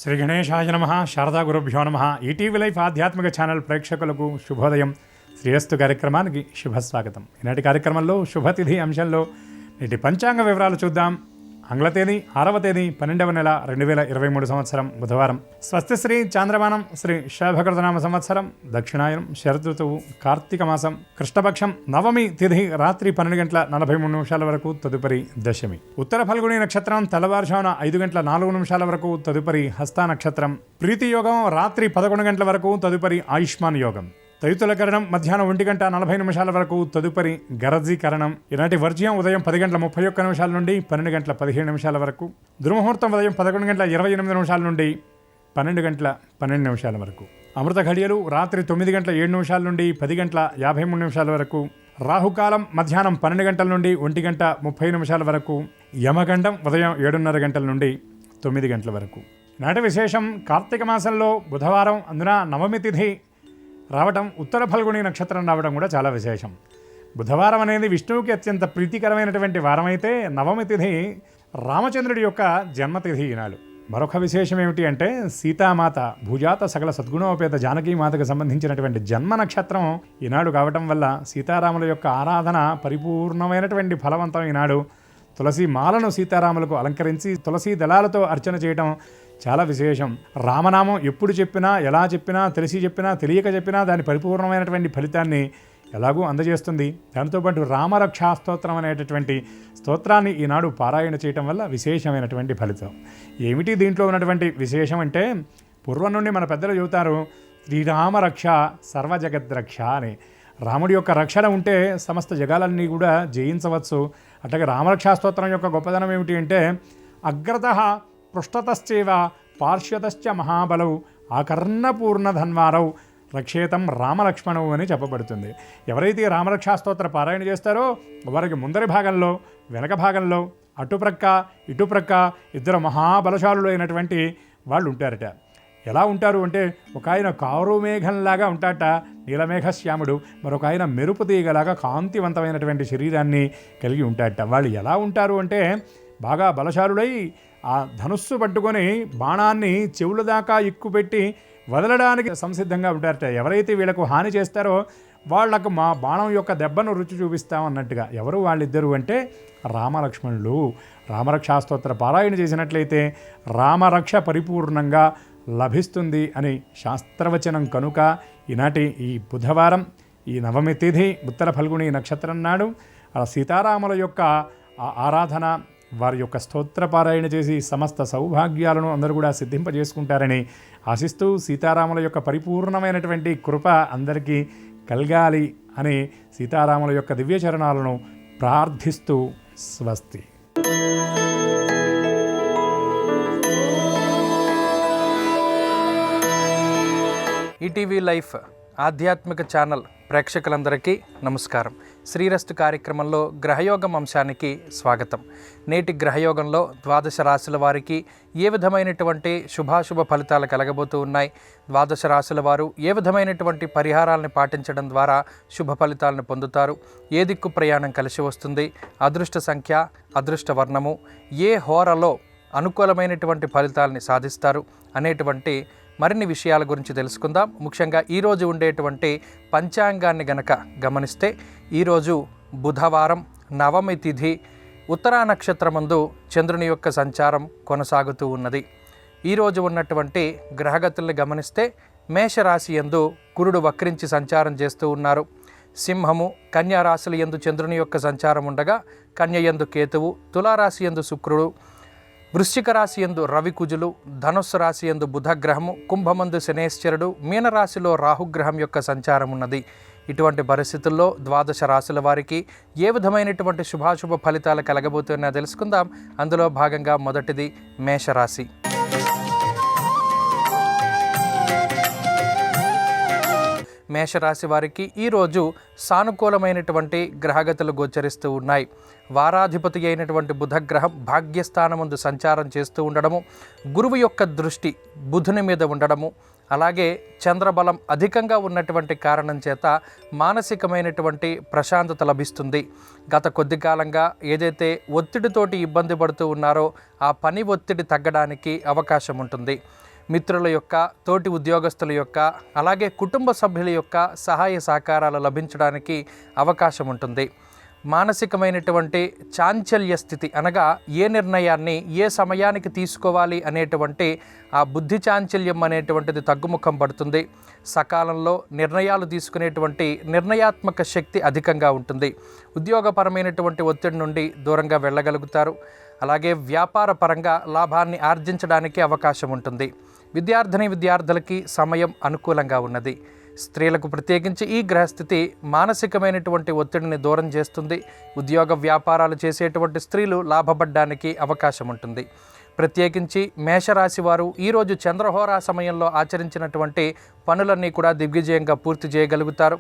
శ్రీ గణేశాయ నమః. శారదా గురుభ్యో నమః. ఈటీవీ లైఫ్ ఆధ్యాత్మిక ఛానల్ ప్రేక్షకులకు శుభోదయం. శ్రేయస్సు కార్యక్రమానికి శుభస్వాగతం. ఈనాటి కార్యక్రమంలో శుభతిథి అంశంలో నేటి పంచాంగ వివరాలు చూద్దాం. ఆంగ్ల తేదీ 6వ తేదీ 12వ నెల 2023 సంవత్సరం బుధవారం. స్వస్తి శ్రీ చాంద్రమానం శ్రీ శోభకృతనామ సంవత్సరం దక్షిణాయనం శరదృతువు కార్తీక మాసం కృష్ణపక్షం నవమి తిథి రాత్రి 12:43 వరకు తదుపరి దశమి. ఉత్తర ఫల్గుణి నక్షత్రం తెల్లవారుజామున 5:04 వరకు తదుపరి హస్త నక్షత్రం. ప్రీతి యోగం రాత్రి 11 వరకు తదుపరి ఆయుష్మాన్ యోగం. తైతుల కరణం మధ్యాహ్నం 1:40 వరకు తదుపరి గరజీకరణం. ఈనాటి వర్జ్యం ఉదయం 10:31 నుండి 12:17 వరకు. దుర్ముహూర్తం ఉదయం 11:28 నుండి 12:12 వరకు. అమృత ఘడియలు రాత్రి 9:07 నుండి 10:53 వరకు. రాహుకాలం మధ్యాహ్నం 12 నుండి 1:30 వరకు. యమగండం ఉదయం 7:30 నుండి 9 వరకు. నాటి విశేషం కార్తీక మాసంలో బుధవారం, అందున నవమి తిథి రావటం, ఉత్తర ఫల్గుణి నక్షత్రం రావడం కూడా చాలా విశేషం. బుధవారం అనేది విష్ణువుకి అత్యంత ప్రీతికరమైనటువంటి వారం అయితే నవమి తిథి రామచంద్రుడి యొక్క జన్మతిథి ఈనాడు. మరొక విశేషం ఏమిటి అంటే సీతామాత భూజాత సకల సద్గుణోపేత జానకీమాతకు సంబంధించినటువంటి జన్మ నక్షత్రం ఈనాడు కావటం వల్ల సీతారాముల యొక్క ఆరాధన పరిపూర్ణమైనటువంటి ఫలవంతం ఈనాడు. తులసి మాలను సీతారాములకు అలంకరించి తులసి దళాలతో అర్చన చేయటం చాలా విశేషం. రామనామం ఎప్పుడు చెప్పినా, ఎలా చెప్పినా, తెలిసి చెప్పినా, తెలియక చెప్పినా దాని పరిపూర్ణమైనటువంటి ఫలితాన్ని ఎలాగూ అందజేస్తుంది. దాంతోపాటు రామరక్షా స్తోత్రం అనేటటువంటి స్తోత్రాన్ని ఈనాడు పారాయణ చేయటం వల్ల విశేషమైనటువంటి ఫలితం. ఏమిటి దీంట్లో ఉన్నటువంటి విశేషం అంటే, పూర్వం నుండి మన పెద్దలు చెబుతారు, శ్రీరామరక్ష సర్వజగద్రక్ష అని. రాముడి యొక్క రక్షణ ఉంటే సమస్త జగాలన్నీ కూడా జయించవచ్చు. అట్లాగే రామరక్షా స్తోత్రం యొక్క గొప్పదనం ఏమిటి అంటే, అగ్రతః పృష్ఠతశ్చైవ పార్శ్వతశ్చ మహాబలౌ ఆకర్ణపూర్ణధన్వారౌ రక్షేతం రామలక్ష్మణవు అని చెప్పబడుతుంది. ఎవరైతే రామరక్షా స్తోత్ర పారాయణ చేస్తారో వారికి ముందరి భాగంలో, వెనక భాగంలో, అటుప్రక్క ఇటుప్రక్క ఇద్దరు మహాబలశాలులు అయినటువంటి వాళ్ళు ఉంటారట. ఎలా ఉంటారు అంటే, ఒక ఆయన కారు మేఘంలాగా ఉంటాట నీలమేఘశ్యాముడు, మరొక ఆయన మెరుపు తీగలాగా కాంతివంతమైనటువంటి శరీరాన్ని కలిగి ఉంటాట. వాళ్ళు ఎలా ఉంటారు అంటే, బాగా బలశాలుడై ఆ ధనుస్సు పట్టుకొని బాణాన్ని చెవుల దాకా ఎక్కుపెట్టి వదలడానికి సంసిద్ధంగా ఉంటారట. ఎవరైతే వీళ్ళకు హాని చేస్తారో వాళ్లకు మా బాణం యొక్క దెబ్బను రుచి చూపిస్తామన్నట్టుగా. ఎవరు వాళ్ళిద్దరు అంటే రామలక్ష్మణులు. రామరక్షాస్తోత్ర పారాయణ చేసినట్లయితే రామరక్ష పరిపూర్ణంగా లభిస్తుంది అని శాస్త్రవచనం కనుక ఈనాటి ఈ బుధవారం, ఈ నవమి తిథి ఉత్తర ఫల్గుణి నక్షత్రం నాడు సీతారాముల యొక్క ఆరాధన, వారి యొక్క స్తోత్రపారాయణ చేసి సమస్త సౌభాగ్యాలను అందరూ కూడా సిద్ధింపజేసుకుంటారని ఆశిస్తూ, సీతారాముల యొక్క పరిపూర్ణమైనటువంటి కృప అందరికీ కలగాలి అని సీతారాముల యొక్క దివ్యచరణాలను ప్రార్థిస్తూ స్వస్తి. ఈటీవీ లైఫ్ ఆధ్యాత్మిక ఛానల్ ప్రేక్షకులందరికీ నమస్కారం. శ్రీరస్తు కార్యక్రమంలో గ్రహయోగం అంశానికి స్వాగతం. నేటి గ్రహయోగంలో ద్వాదశ రాశుల వారికి ఏ విధమైనటువంటి శుభాశుభ ఫలితాలు కలగబోతూ ఉన్నాయి, ద్వాదశ రాశుల వారు ఏ విధమైనటువంటి పరిహారాలను పాటించడం ద్వారా శుభ ఫలితాలను పొందుతారు, ఏ దిక్కు ప్రయాణం కలిసి వస్తుంది, అదృష్ట సంఖ్య, అదృష్ట వర్ణము, ఏ హోరలో అనుకూలమైనటువంటి ఫలితాలని సాధిస్తారు అనేటువంటి మరిన్ని విషయాల గురించి తెలుసుకుందాం. ముఖ్యంగా ఈరోజు ఉండేటువంటి పంచాంగాన్ని గనక గమనిస్తే, ఈరోజు బుధవారం, నవమి తిథి, ఉత్తరా నక్షత్రమందు చంద్రుని యొక్క సంచారం కొనసాగుతూ ఉన్నది. ఈరోజు ఉన్నటువంటి గ్రహగతుల్ని గమనిస్తే, మేషరాశి యందు కురుడు వక్రించి సంచారం చేస్తూ ఉన్నారు. సింహము, కన్యా రాశుల యందు చంద్రుని యొక్క సంచారం ఉండగా, కన్య యందు కేతువు, తులారాశి యందు శుక్రుడు, వృశ్చిక రాశి యందు రవి కుజులు, ధనుస్సు రాశి యందు బుధగ్రహము, కుంభమందు శనేశ్వరుడు, మీనరాశిలో రాహుగ్రహం యొక్క సంచారం ఉన్నది. ఇటువంటి పరిస్థితుల్లో ద్వాదశ రాశుల వారికి ఏ విధమైనటువంటి శుభాశుభ ఫలితాలు కలగబోతున్నాయో తెలుసుకుందాం. అందులో భాగంగా మొదటిది మేషరాశి. మేషరాశి వారికి ఈరోజు సానుకూలమైనటువంటి గ్రహగతులు గోచరిస్తూ ఉన్నాయి. వారాధిపతి అయినటువంటి బుధగ్రహం భాగ్యస్థానముందు సంచారం చేస్తూ ఉండడము, గురువు యొక్క దృష్టి బుధుని మీద ఉండడము, అలాగే చంద్రబలం అధికంగా ఉన్నటువంటి కారణం చేత మానసికమైనటువంటి ప్రశాంతత లభిస్తుంది. గత కొద్ది కాలంగా ఏదైతే ఒత్తిడితోటి ఇబ్బంది పడుతూ ఉన్నారో ఆ పని ఒత్తిడి తగ్గడానికి అవకాశం ఉంటుంది. మిత్రుల యొక్క, తోటి ఉద్యోగస్తుల యొక్క, అలాగే కుటుంబ సభ్యుల యొక్క సహాయ సహకారాలు లభించడానికి అవకాశం ఉంటుంది. మానసికమైనటువంటి చాంచల్య స్థితి అనగా ఏ నిర్ణయాన్ని ఏ సమయానికి తీసుకోవాలి అనేటువంటి ఆ బుద్ధి చాంచల్యం అనేటువంటిది తగ్గుముఖం పడుతుంది. సకాలంలో నిర్ణయాలు తీసుకునేటువంటి నిర్ణయాత్మక శక్తి అధికంగా ఉంటుంది. ఉద్యోగపరమైనటువంటి ఒత్తిడి నుండి దూరంగా వెళ్ళగలుగుతారు. అలాగే వ్యాపార పరంగా లాభాన్ని ఆర్జించడానికి అవకాశం ఉంటుంది. విద్యార్థులకి సమయం అనుకూలంగా ఉన్నది. స్త్రీలకు ప్రత్యేకించి ఈ గ్రహస్థితి మానసికమైనటువంటి ఒత్తిడిని దూరం చేస్తుంది. ఉద్యోగ వ్యాపారాలు చేసేటువంటి స్త్రీలు లాభపడడానికి అవకాశం ఉంటుంది. ప్రత్యేకించి మేషరాశి వారు ఈరోజు చంద్రహోరా సమయంలో ఆచరించినటువంటి పనులన్నీ కూడా దిగ్విజయంగా పూర్తి చేయగలుగుతారు.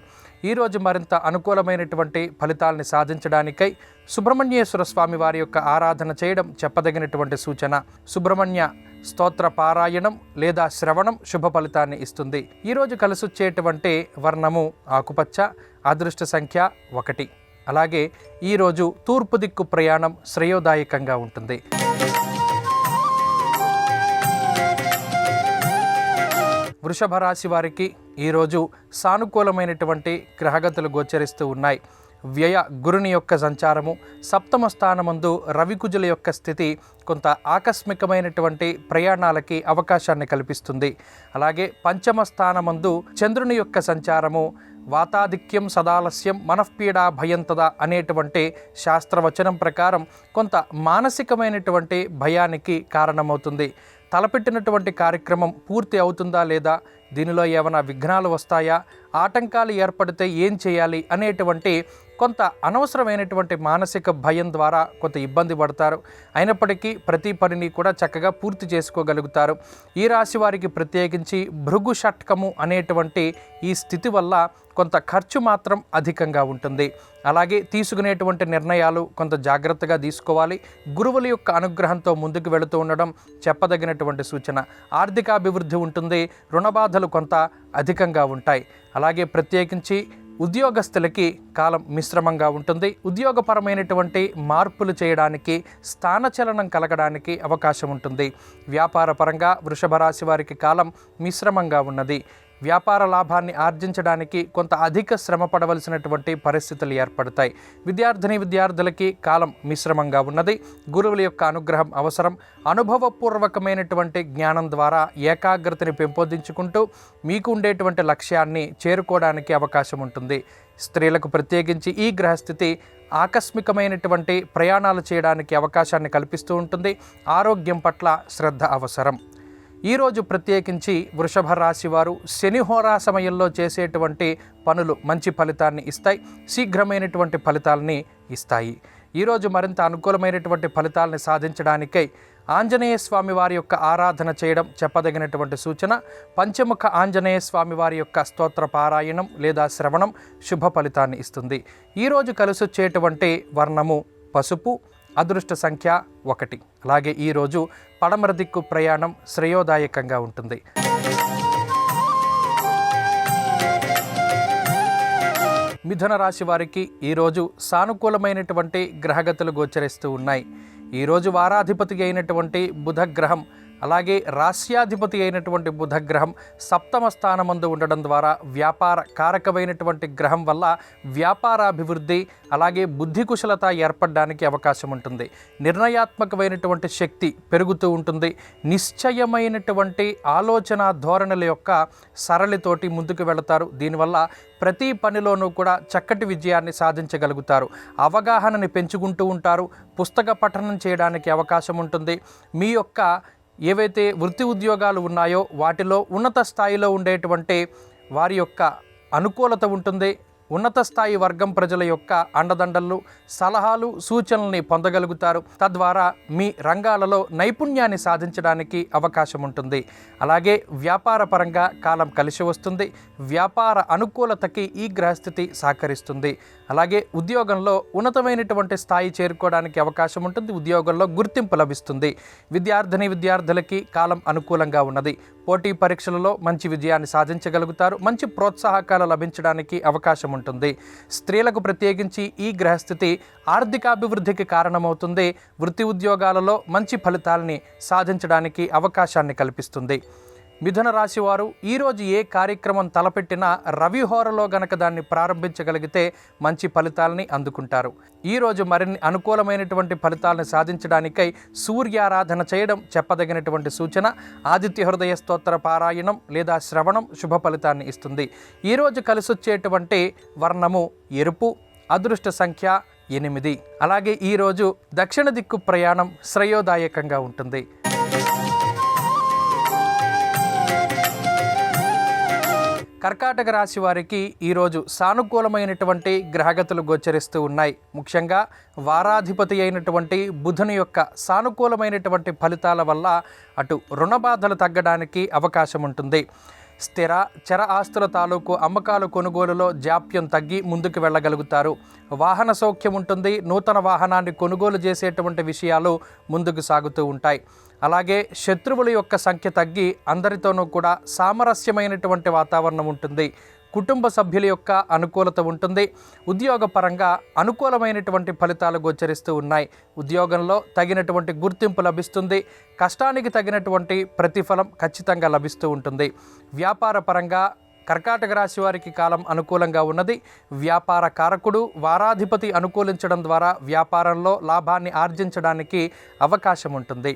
ఈరోజు మరింత అనుకూలమైనటువంటి ఫలితాలని సాధించడానికై సుబ్రహ్మణ్యేశ్వర స్వామి వారి యొక్క ఆరాధన చేయడం చెప్పదగినటువంటి సూచన. సుబ్రహ్మణ్య స్తోత్ర పారాయణం లేదా శ్రవణం శుభ ఫలితాన్ని ఇస్తుంది. ఈరోజు కలిసొచ్చేటువంటి వర్ణము ఆకుపచ్చ, అదృష్ట సంఖ్య 1. అలాగే ఈరోజు తూర్పు దిక్కు ప్రయాణం శ్రేయోదాయకంగా ఉంటుంది. వృషభ రాశి వారికి ఈరోజు సానుకూలమైనటువంటి గ్రహగతులు గోచరిస్తూ ఉన్నాయి. వ్యయ గురుని యొక్క సంచారము, సప్తమ స్థానమందు రవికుజుల యొక్క స్థితి కొంత ఆకస్మికమైనటువంటి ప్రయాణాలకి అవకాశాన్ని కల్పిస్తుంది. అలాగే పంచమ స్థానమందు చంద్రుని యొక్క సంచారము వాతాధిక్యం సదాలస్యం మనఃపీడా భయంతద అనేటువంటి శాస్త్రవచనం ప్రకారం కొంత మానసికమైనటువంటి భయానికి కారణమవుతుంది. తలపెట్టినటువంటి కార్యక్రమం పూర్తి అవుతుందా లేదా, దీనిలో ఏమైనా విఘ్నాలు వస్తాయా, ఆటంకాలు ఏర్పడితే ఏం చేయాలి అనేటువంటి కొంత అనవసరమైనటువంటి మానసిక భయం ద్వారా కొంత ఇబ్బంది పడతారు. అయినప్పటికీ ప్రతి పనిని కూడా చక్కగా పూర్తి చేసుకోగలుగుతారు. ఈ రాశి వారికి ప్రత్యేకించి భృగు షట్కము అనేటువంటి ఈ స్థితి వల్ల కొంత ఖర్చు మాత్రం అధికంగా ఉంటుంది. అలాగే తీసుకునేటువంటి నిర్ణయాలు కొంత జాగ్రత్తగా తీసుకోవాలి. గురువుల యొక్క అనుగ్రహంతో ముందుకు వెళుతూ ఉండడం చెప్పదగినటువంటి సూచన. ఆర్థికాభివృద్ధి ఉంటుంది. రుణబాధలు కొంత అధికంగా ఉంటాయి. అలాగే ప్రత్యేకించి ఉద్యోగస్తులకి కాలం మిశ్రమంగా ఉంటుంది. ఉద్యోగపరమైనటువంటి మార్పులు చేయడానికి, స్థానచలనం కలగడానికి అవకాశం ఉంటుంది. వ్యాపార పరంగా వృషభ రాశి వారికి కాలం మిశ్రమంగా ఉన్నది. వ్యాపార లాభాన్ని ఆర్జించడానికి కొంత అధిక శ్రమ పడవలసినటువంటి పరిస్థితులు ఏర్పడతాయి. విద్యార్థులకి కాలం మిశ్రమంగా ఉన్నది. గురువుల యొక్క అనుగ్రహం అవసరం. అనుభవపూర్వకమైనటువంటి జ్ఞానం ద్వారా ఏకాగ్రతని పెంపొందించుకుంటూ మీకు ఉండేటువంటి లక్ష్యాన్ని చేరుకోవడానికి అవకాశం ఉంటుంది. స్త్రీలకు ప్రత్యేకించి ఈ గ్రహస్థితి ఆకస్మికమైనటువంటి ప్రయాణాలు చేయడానికి అవకాశాన్ని కల్పిస్తూ ఉంటుంది. ఆరోగ్యం పట్ల శ్రద్ధ అవసరం. ఈరోజు ప్రత్యేకించి వృషభ రాశి వారు శనిహోరా సమయంలో చేసేటువంటి పనులు మంచి ఫలితాన్ని ఇస్తాయి. శీఘ్రమైనటువంటి ఫలితాలని ఇస్తాయి. ఈరోజు మరింత అనుకూలమైనటువంటి ఫలితాలని సాధించడానికై ఆంజనేయ స్వామి వారి యొక్క ఆరాధన చేయడం చెప్పదగినటువంటి సూచన. పంచముఖ ఆంజనేయ స్వామి వారి యొక్క స్తోత్ర పారాయణం లేదా శ్రవణం శుభ ఫలితాన్ని ఇస్తుంది. ఈరోజు కలిసొచ్చేటువంటి వర్ణము పసుపు, అదృష్ట సంఖ్య 1. అలాగే ఈరోజు పడమర దిక్కు ప్రయాణం శ్రేయోదాయకంగా ఉంటుంది. మిథున రాశి వారికి ఈరోజు సానుకూలమైనటువంటి గ్రహగతులు గోచరిస్తూ ఉన్నాయి. ఈరోజు వారాధిపతి అయినటువంటి బుధగ్రహం, అలాగే రాశ్యాధిపతి అయినటువంటి బుధగ్రహం సప్తమ స్థానమందు ఉండడం ద్వారా వ్యాపార కారకమైనటువంటి గ్రహం వల్ల వ్యాపారాభివృద్ధి, అలాగే బుద్ధి కుశలత ఏర్పడడానికి అవకాశం ఉంటుంది. నిర్ణయాత్మకమైనటువంటి శక్తి పెరుగుతూ ఉంటుంది. నిశ్చయమైనటువంటి ఆలోచన ధోరణుల యొక్క సరళితోటి ముందుకు వెళతారు. దీనివల్ల ప్రతి పనిలోనూ కూడా చక్కటి విజయాన్ని సాధించగలుగుతారు. అవగాహనని పెంచుకుంటూ ఉంటారు. పుస్తక పఠనం చేయడానికి అవకాశం ఉంటుంది. మీ యొక్క ఏవైతే వృత్తి ఉద్యోగాలు ఉన్నాయో వాటిలో ఉన్నత స్థాయిలో ఉండేటువంటి వారి యొక్క అనుకూలత ఉంటుంది. ఉన్నత స్థాయి వర్గం ప్రజల యొక్క అండదండలు, సలహాలు, సూచనల్ని పొందగలుగుతారు. తద్వారా మీ రంగాలలో నైపుణ్యాన్ని సాధించడానికి అవకాశం ఉంటుంది. అలాగే వ్యాపార పరంగా కాలం కలిసి వస్తుంది. వ్యాపార అనుకూలతకి ఈ గ్రహస్థితి సహకరిస్తుంది. అలాగే ఉద్యోగంలో ఉన్నతమైనటువంటి స్థాయి చేరుకోవడానికి అవకాశం ఉంటుంది. ఉద్యోగంలో గుర్తింపు లభిస్తుంది. విద్యార్థులకి కాలం అనుకూలంగా ఉన్నది. పోటీ పరీక్షలలో మంచి విజయాన్ని సాధించగలుగుతారు. మంచి ప్రోత్సాహకాలు లభించడానికి అవకాశం ఉంటుంది. స్త్రీలకు ప్రత్యేకించి ఈ గ్రహస్థితి ఆర్థికాభివృద్ధికి కారణమవుతుంది. వృత్తి ఉద్యోగాలలో మంచి ఫలితాలని సాధించడానికి అవకాశాన్ని కల్పిస్తుంది. మిథున రాశి వారు ఈరోజు ఏ కార్యక్రమం తలపెట్టినా రవిహోరలో గనక దాన్ని ప్రారంభించగలిగితే మంచి ఫలితాలని అందుకుంటారు. ఈరోజు మరిన్ని అనుకూలమైనటువంటి ఫలితాలను సాధించడానికై సూర్యారాధన చేయడం చెప్పదగినటువంటి సూచన. ఆదిత్య హృదయ స్తోత్ర పారాయణం లేదా శ్రవణం శుభ ఫలితాన్ని ఇస్తుంది. ఈరోజు కలిసొచ్చేటువంటి వర్ణము ఎరుపు, అదృష్ట సంఖ్య 8. అలాగే ఈరోజు దక్షిణ దిక్కు ప్రయాణం శ్రేయోదాయకంగా ఉంటుంది. కర్కాటక రాశి వారికి ఈరోజు సానుకూలమైనటువంటి గ్రహగతులు గోచరిస్తూ ఉన్నాయి. ముఖ్యంగా వారాధిపతి అయినటువంటి బుధుని యొక్క సానుకూలమైనటువంటి ఫలితాల వల్ల అటు రుణ బాధలు తగ్గడానికి అవకాశం ఉంటుంది. స్థిర చర ఆస్తుల తాలూకు అమ్మకాలు కొనుగోలులో జాప్యం తగ్గి ముందుకు వెళ్ళగలుగుతారు. వాహన సౌఖ్యం ఉంటుంది. నూతన వాహనాన్ని కొనుగోలు చేసేటువంటి విషయాలు ముందుకు సాగుతూ ఉంటాయి. అలాగే శత్రువుల యొక్క సంఖ్య తగ్గి అందరితోనూ కూడా సామరస్యమైనటువంటి వాతావరణం ఉంటుంది. కుటుంబ సభ్యుల యొక్క అనుకూలత ఉంటుంది. ఉద్యోగపరంగా అనుకూలమైనటువంటి ఫలితాలు గోచరిస్తూ ఉన్నాయి. ఉద్యోగంలో తగినటువంటి గుర్తింపు లభిస్తుంది. కష్టానికి తగినటువంటి ప్రతిఫలం ఖచ్చితంగా లభిస్తూ ఉంటుంది. వ్యాపార పరంగా కర్కాటక రాశి వారికి కాలం అనుకూలంగా ఉన్నది. వ్యాపార కారకుడు వారాధిపతి అనుకూలించడం ద్వారా వ్యాపారంలో లాభాన్ని ఆర్జించడానికి అవకాశం ఉంటుంది.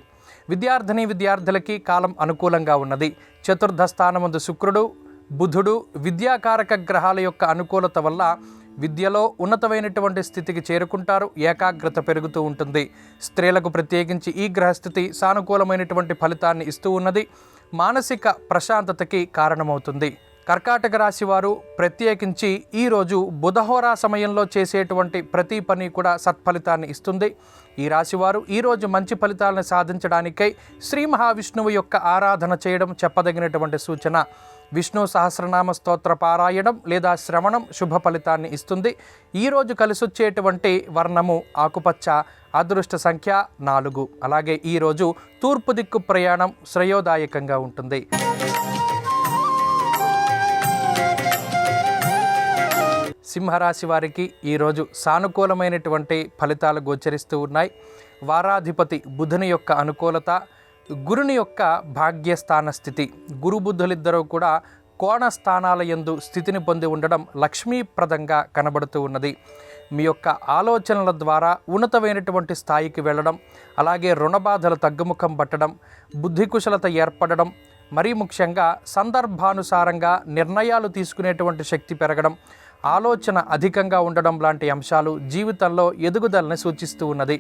విద్యార్థినులకి కాలం అనుకూలంగా ఉన్నది. చతుర్థ స్థానమందు శుక్రుడు, బుధుడు విద్యాకారక గ్రహాల యొక్క అనుకూలత వల్ల విద్యలో ఉన్నతమైనటువంటి స్థితికి చేరుకుంటారు. ఏకాగ్రత పెరుగుతూ ఉంటుంది. స్త్రీలకు ప్రత్యేకించి ఈ గ్రహస్థితి సానుకూలమైనటువంటి ఫలితాన్ని ఇస్తూ ఉన్నది. మానసిక ప్రశాంతతకి కారణమవుతుంది. కర్కాటక రాశి వారు ప్రత్యేకించి ఈరోజు బుధహోరా సమయంలో చేసేటువంటి ప్రతి పని కూడా సత్ఫలితాన్ని ఇస్తుంది. ఈ రాశివారు ఈరోజు మంచి ఫలితాలను సాధించడానికై శ్రీ మహావిష్ణువు యొక్క ఆరాధన చేయడం చెప్పదగినటువంటి సూచన. విష్ణు సహస్రనామ స్తోత్ర పారాయణం లేదా శ్రవణం శుభ ఫలితాన్ని ఇస్తుంది. ఈరోజు కలిసొచ్చేటువంటి వర్ణము ఆకుపచ్చ, అదృష్ట సంఖ్య 4. అలాగే ఈరోజు తూర్పు దిక్కు ప్రయాణం శ్రేయోదాయకంగా ఉంటుంది. సింహరాశి వారికి ఈరోజు సానుకూలమైనటువంటి ఫలితాలు గోచరిస్తూ ఉన్నాయి. వారాధిపతి బుధుని యొక్క అనుకూలత, గురుని యొక్క భాగ్యస్థాన స్థితి, గురు బుద్ధులిద్దరూ కూడా కోణ స్థానాల యందు స్థితిని పొంది ఉండడం లక్ష్మీప్రదంగా కనబడుతూ ఉన్నది. మీ యొక్క ఆలోచనల ద్వారా ఉన్నతమైనటువంటి స్థాయికి వెళ్ళడం, అలాగే రుణబాధలు తగ్గుముఖం పట్టడం, బుద్ధి కుశలత ఏర్పడడం, మరీ ముఖ్యంగా సందర్భానుసారంగా నిర్ణయాలు తీసుకునేటువంటి శక్తి పెరగడం, ఆలోచన అధికంగా ఉండడం లాంటి అంశాలు జీవితంలో ఎదుగుదలని సూచిస్తూ ఉన్నది.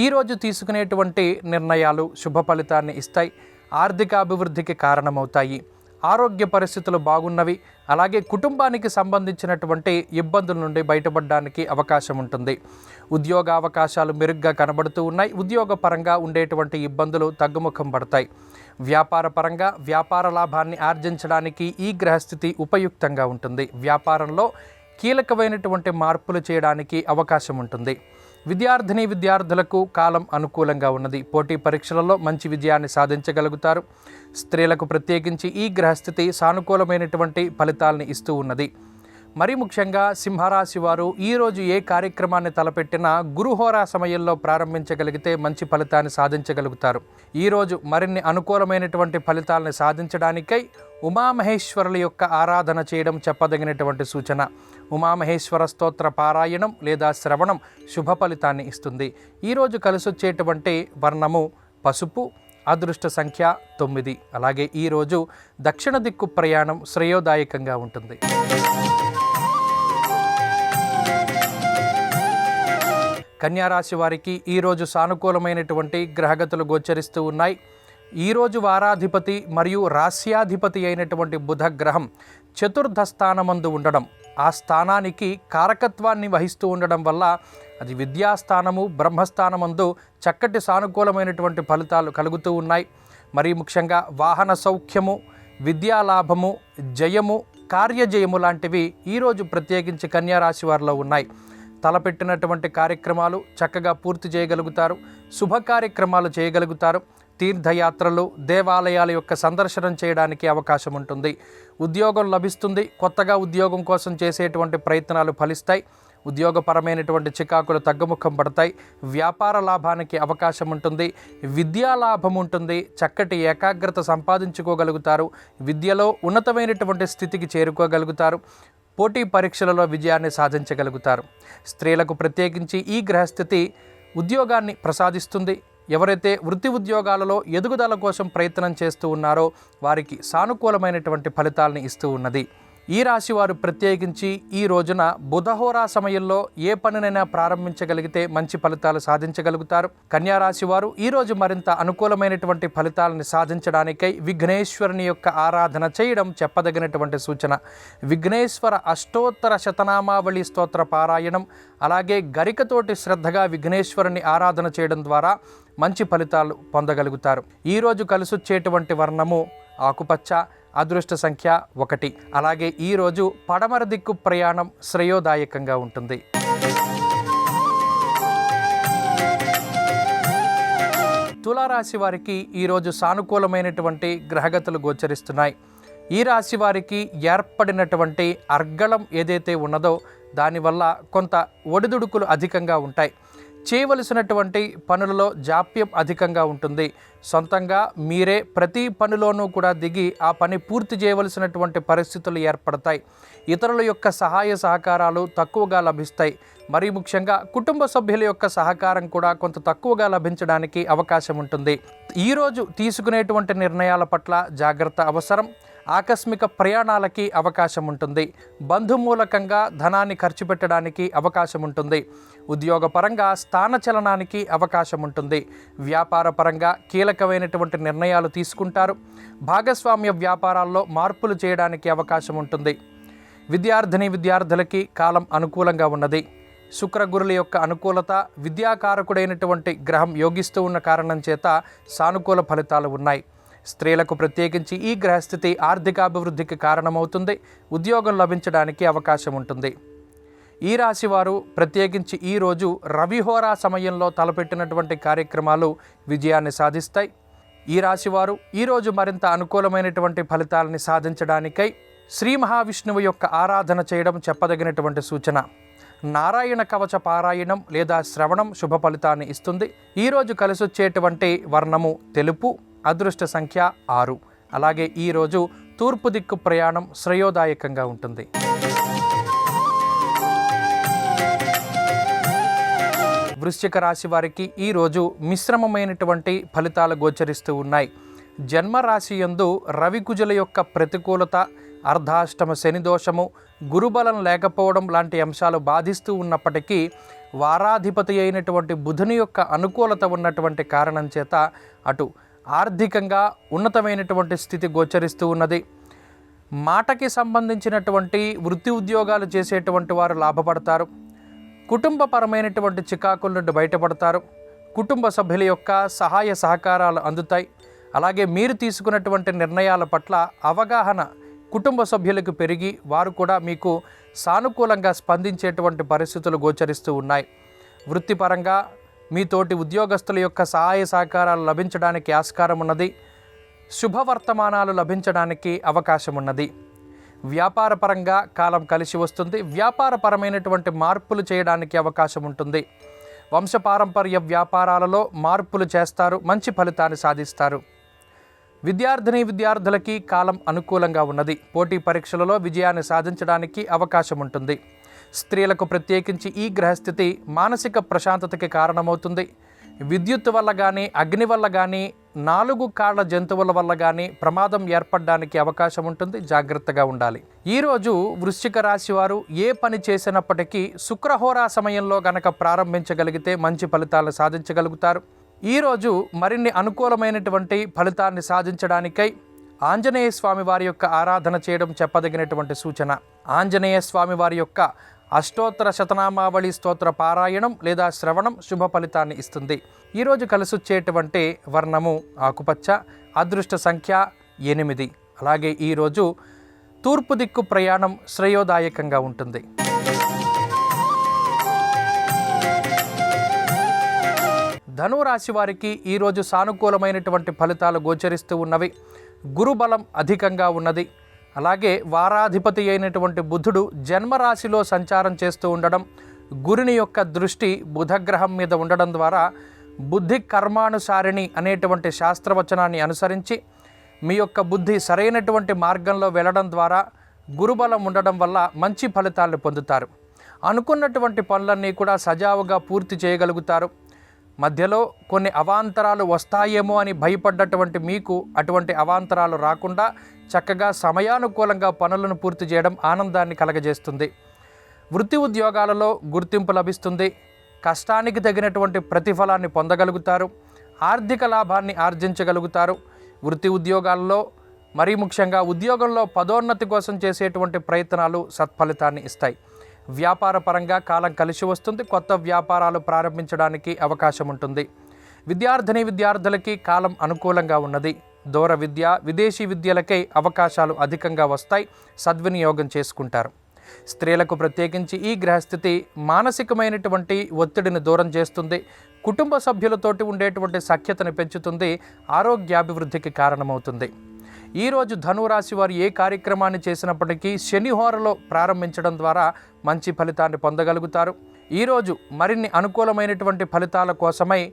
ఈరోజు తీసుకునేటువంటి నిర్ణయాలు శుభ ఫలితాన్ని ఇస్తాయి. ఆర్థిక అభివృద్ధికి కారణమవుతాయి. ఆరోగ్య పరిస్థితులు బాగున్నవి. అలాగే కుటుంబానికి సంబంధించినటువంటి ఇబ్బందుల నుండి బయటపడడానికి అవకాశం ఉంటుంది. ఉద్యోగ అవకాశాలు మెరుగ్గా కనబడుతూ ఉన్నాయి. ఉద్యోగపరంగా ఉండేటువంటి ఇబ్బందులు తగ్గుముఖం పడతాయి. వ్యాపార పరంగా వ్యాపార లాభాన్ని ఆర్జించడానికి ఈ గ్రహస్థితి ఉపయుక్తంగా ఉంటుంది. వ్యాపారంలో కీలకమైనటువంటి మార్పులు చేయడానికి అవకాశం ఉంటుంది. విద్యార్థులకు కాలం అనుకూలంగా ఉన్నది. పోటీ పరీక్షలలో మంచి విజయాన్ని సాధించగలుగుతారు. స్త్రీలకు ప్రత్యేకించి ఈ గ్రహస్థితి సానుకూలమైనటువంటి ఫలితాలని ఇస్తూ ఉన్నది. మరీ ముఖ్యంగా సింహరాశి వారు ఈరోజు ఏ కార్యక్రమాన్ని తలపెట్టినా గురుహోరా సమయంలో ప్రారంభించగలిగితే మంచి ఫలితాన్ని సాధించగలుగుతారు. ఈరోజు మరిన్ని అనుకూలమైనటువంటి ఫలితాలను సాధించడానికై ఉమామహేశ్వరుల యొక్క ఆరాధన చేయడం చెప్పదగినటువంటి సూచన. ఉమామహేశ్వర స్తోత్ర పారాయణం లేదా శ్రవణం శుభ ఫలితాన్ని ఇస్తుంది. ఈరోజు కలిసొచ్చేటువంటి వర్ణము పసుపు, అదృష్ట సంఖ్య 9. అలాగే ఈరోజు దక్షిణ దిక్కు ప్రయాణం శ్రేయోదాయకంగా ఉంటుంది. కన్యారాశి వారికి ఈరోజు సానుకూలమైనటువంటి గ్రహగతులు గోచరిస్తూ ఉన్నాయి. ఈరోజు వారాధిపతి మరియు రాస్యాధిపతి అయినటువంటి బుధ గ్రహం చతుర్థ స్థానమందు ఉండడం, ఆ స్థానానికి కారకత్వాన్ని వహిస్తూ ఉండడం వల్ల అది విద్యాస్థానము బ్రహ్మస్థానమందు చక్కటి సానుకూలమైనటువంటి ఫలితాలు కలుగుతూ ఉన్నాయి. మరీ ముఖ్యంగా వాహన సౌఖ్యము, విద్యాలాభము, జయము, కార్యజయము లాంటివి ఈరోజు ప్రత్యేకించి కన్యారాశి వారిలో ఉన్నాయి. తలపెట్టినటువంటి కార్యక్రమాలు చక్కగా పూర్తి చేయగలుగుతారు. శుభ కార్యక్రమాలు చేయగలుగుతారు. తీర్థయాత్రలు, దేవాలయాల యొక్క సందర్శనం చేయడానికి అవకాశం ఉంటుంది. ఉద్యోగం లభిస్తుంది. కొత్తగా ఉద్యోగం కోసం చేసేటువంటి ప్రయత్నాలు ఫలిస్తాయి. ఉద్యోగపరమైనటువంటి చికాకులు తగ్గుముఖం పడతాయి. వ్యాపార లాభానికి అవకాశం ఉంటుంది. విద్యా లాభం ఉంటుంది. చక్కటి ఏకాగ్రత సంపాదించుకోగలుగుతారు. విద్యలో ఉన్నతమైనటువంటి స్థితికి చేరుకోగలుగుతారు. పోటీ పరీక్షలలో విజయాన్ని సాధించగలుగుతారు. స్త్రీలకు ప్రత్యేకించి ఈ గ్రహస్థితి ఉద్యోగాన్ని ప్రసాదిస్తుంది. ఎవరైతే వృత్తి ఉద్యోగాలలో ఎదుగుదల కోసం ప్రయత్నం చేస్తూ ఉన్నారో వారికి సానుకూలమైనటువంటి ఫలితాలను ఇస్తూ ఉన్నది. ఈ రాశి వారు ప్రత్యేకించి ఈ రోజున బుధహోరా సమయంలో ఏ పనినైనా ప్రారంభించగలిగితే మంచి ఫలితాలు సాధించగలుగుతారు. కన్యా రాశి వారు ఈరోజు మరింత అనుకూలమైనటువంటి ఫలితాలను సాధించడానికై విఘ్నేశ్వరుని యొక్క ఆరాధన చేయడం చెప్పదగినటువంటి సూచన. విఘ్నేశ్వర అష్టోత్తర శతనామావళి స్తోత్ర పారాయణం, అలాగే గరికతోటి శ్రద్ధగా విఘ్నేశ్వరుని ఆరాధన చేయడం ద్వారా మంచి ఫలితాలు పొందగలుగుతారు. ఈరోజు కలిసొచ్చేటువంటి వర్ణము ఆకుపచ్చ, అదృష్ట సంఖ్య 1. అలాగే ఈరోజు పడమర దిక్కు ప్రయాణం శ్రేయోదాయకంగా ఉంటుంది. తులారాశి వారికి ఈరోజు సానుకూలమైనటువంటి గ్రహగతులు గోచరిస్తున్నాయి. ఈ రాశి వారికి ఏర్పడినటువంటి అర్గళం ఏదైతే ఉన్నదో దానివల్ల కొంత ఒడిదుడుకులు అధికంగా ఉంటాయి. చేయవలసినటువంటి పనులలో జాప్యం అధికంగా ఉంటుంది. సొంతంగా మీరే ప్రతి పనిలోనూ కూడా దిగి ఆ పని పూర్తి చేయవలసినటువంటి పరిస్థితులు ఏర్పడతాయి. ఇతరుల యొక్క సహాయ సహకారాలు తక్కువగా లభిస్తాయి. మరీ ముఖ్యంగా కుటుంబ సభ్యుల యొక్క సహకారం కూడా కొంత తక్కువగా లభించడానికి అవకాశం ఉంటుంది. ఈరోజు తీసుకునేటువంటి నిర్ణయాల పట్ల జాగ్రత్త అవసరం. ఆకస్మిక ప్రయాణాలకి అవకాశం ఉంటుంది. బంధుమూలకంగా ధనాన్ని ఖర్చు పెట్టడానికి అవకాశం ఉంటుంది. ఉద్యోగపరంగా స్థానచలనానికి అవకాశం ఉంటుంది. వ్యాపార పరంగా కీలకమైనటువంటి నిర్ణయాలు తీసుకుంటారు. భాగస్వామ్య వ్యాపారాల్లో మార్పులు చేయడానికి అవకాశం ఉంటుంది. విద్యార్థులకి కాలం అనుకూలంగా ఉన్నది. శుక్రగురుల యొక్క అనుకూలత, విద్యాకారకుడైనటువంటి గ్రహం యోగిస్తూ ఉన్న కారణం చేత సానుకూల ఫలితాలు ఉన్నాయి. స్త్రీలకు ప్రత్యేకించి ఈ గ్రహస్థితి ఆర్థికాభివృద్ధికి కారణమవుతుంది. ఉద్యోగం లభించడానికి అవకాశం ఉంటుంది. ఈ రాశి వారు ప్రత్యేకించి ఈరోజు రవిహోరా సమయంలో తలపెట్టినటువంటి కార్యక్రమాలు విజయాన్ని సాధిస్తాయి. ఈ రాశివారు ఈరోజు మరింత అనుకూలమైనటువంటి ఫలితాలని సాధించడానికై శ్రీ మహావిష్ణువు యొక్క ఆరాధన చేయడం చెప్పదగినటువంటి సూచన. నారాయణ కవచ పారాయణం లేదా శ్రవణం శుభ ఫలితాన్ని ఇస్తుంది. ఈరోజు కలిసొచ్చేటువంటి వర్ణము తెలుపు, అదృష్ట సంఖ్య 6. అలాగే ఈరోజు తూర్పు దిక్కు ప్రయాణం శ్రేయోదాయకంగా ఉంటుంది. వృశ్చిక రాశి వారికి ఈరోజు మిశ్రమమైనటువంటి ఫలితాలు గోచరిస్తూ ఉన్నాయి. జన్మరాశి యందు రవికుజుల యొక్క ప్రతికూలత, అర్ధాష్టమ శని దోషము, గురుబలం లేకపోవడం లాంటి అంశాలు బాధిస్తూ ఉన్నప్పటికీ వారాధిపతి అయినటువంటి బుధుని యొక్క అనుకూలత ఉన్నటువంటి కారణం చేత అటు ఆర్థికంగా ఉన్నతమైనటువంటి స్థితి గోచరిస్తూ ఉన్నది. మాటకి సంబంధించినటువంటి వృత్తి ఉద్యోగాలు చేసేటువంటి వారు లాభపడతారు. కుటుంబపరమైనటువంటి చికాకుల నుండి బయటపడతారు. కుటుంబ సభ్యుల యొక్క సహాయ సహకారాలు అందుతాయి. అలాగే మీరు తీసుకున్నటువంటి నిర్ణయాల పట్ల అవగాహన కుటుంబ సభ్యులకు పెరిగి వారు కూడా మీకు సానుకూలంగా స్పందించేటువంటి పరిస్థితులు గోచరిస్తూ ఉన్నాయి. వృత్తిపరంగా మీతోటి ఉద్యోగస్తుల యొక్క సహాయ సహకారాలు లభించడానికి ఆస్కారం ఉన్నది. శుభవర్తమానాలు లభించడానికి అవకాశం ఉన్నది. వ్యాపారపరంగా కాలం కలిసి వస్తుంది. వ్యాపారపరమైనటువంటి మార్పులు చేయడానికి అవకాశం ఉంటుంది. వంశపారంపర్య వ్యాపారాలలో మార్పులు చేస్తారు, మంచి ఫలితాన్ని సాధిస్తారు. విద్యార్థులకి కాలం అనుకూలంగా ఉన్నది. పోటీ పరీక్షలలో విజయాన్ని సాధించడానికి అవకాశం ఉంటుంది. స్త్రీలకు ప్రత్యేకించి ఈ గ్రహస్థితి మానసిక ప్రశాంతతకి కారణమవుతుంది. విద్యుత్ వల్ల కానీ, అగ్ని వల్ల కానీ, 4 కాళ్ళ జంతువుల వల్ల కానీ ప్రమాదం ఏర్పడడానికి అవకాశం ఉంటుంది. జాగ్రత్తగా ఉండాలి. ఈరోజు వృశ్చిక రాశి వారు ఏ పని చేసినప్పటికీ శుక్రహోరా సమయంలో గనక ప్రారంభించగలిగితే మంచి ఫలితాలను సాధించగలుగుతారు. ఈరోజు మరిన్ని అనుకూలమైనటువంటి ఫలితాన్ని సాధించడానికై ఆంజనేయ స్వామి వారి యొక్క ఆరాధన చేయడం చెప్పదగినటువంటి సూచన. ఆంజనేయ స్వామి వారి యొక్క అష్టోత్తర శతనామావళి స్తోత్ర పారాయణం లేదా శ్రవణం శుభ ఫలితాన్ని ఇస్తుంది. ఈరోజు కలిసొచ్చేటువంటి వర్ణము ఆకుపచ్చ, అదృష్ట సంఖ్య 8. అలాగే ఈరోజు తూర్పు దిక్కు ప్రయాణం శ్రేయోదాయకంగా ఉంటుంది. ధనురాశి వారికి ఈరోజు సానుకూలమైనటువంటి ఫలితాలు గోచరిస్తూ ఉన్నవి. గురుబలం అధికంగా ఉన్నది. అలాగే వారాధిపతి అయినటువంటి బుధుడు జన్మరాశిలో సంచారం చేస్తూ ఉండడం, గురుని యొక్క దృష్టి బుధగ్రహం మీద ఉండడం ద్వారా బుద్ధి కర్మానుసారిణి అనేటువంటి శాస్త్రవచనాన్ని అనుసరించి మీ యొక్క బుద్ధి సరైనటువంటి మార్గంలో వెళ్ళడం ద్వారా గురుబలం ఉండడం వల్ల మంచి ఫలితాలను పొందుతారు. అనుకున్నటువంటి పనులన్నీ కూడా సజావుగా పూర్తి చేయగలుగుతారు. మధ్యలో కొన్ని అవాంతరాలు వస్తాయేమో అని భయపడ్డటువంటి మీకు అటువంటి అవాంతరాలు రాకుండా చక్కగా సమయానుకూలంగా పనులను పూర్తి చేయడం ఆనందాన్ని కలగజేస్తుంది. వృత్తి ఉద్యోగాలలో గుర్తింపు లభిస్తుంది. కష్టానికి తగినటువంటి ప్రతిఫలాన్ని పొందగలుగుతారు. ఆర్థిక లాభాన్ని ఆర్జించగలుగుతారు. వృత్తి ఉద్యోగాల్లో మరీ ముఖ్యంగా ఉద్యోగంలో పదోన్నతి కోసం చేసేటువంటి ప్రయత్నాలు సత్ఫలితాన్ని ఇస్తాయి. వ్యాపార పరంగా కాలం కలిసి వస్తుంది. కొత్త వ్యాపారాలు ప్రారంభించడానికి అవకాశం ఉంటుంది. విద్యార్థినులకి కాలం అనుకూలంగా ఉన్నది. దూర విద్య, విదేశీ విద్యలకై అవకాశాలు అధికంగా వస్తాయి. సద్వినియోగం చేసుకుంటారు. స్త్రీలకు ప్రత్యేకించి ఈ గ్రహస్థితి మానసికమైనటువంటి ఒత్తిడిని దూరం చేస్తుంది. కుటుంబ సభ్యులతోటి ఉండేటువంటి సఖ్యతను పెంచుతుంది. ఆరోగ్యాభివృద్ధికి కారణమవుతుంది. ఈరోజు ధనురాశి వారు ఏ కార్యక్రమాన్ని చేసినప్పటికీ శనిహోరలో ప్రారంభించడం ద్వారా మంచి ఫలితాన్ని పొందగలుగుతారు. ఈరోజు మరిన్ని అనుకూలమైనటువంటి ఫలితాల కోసమై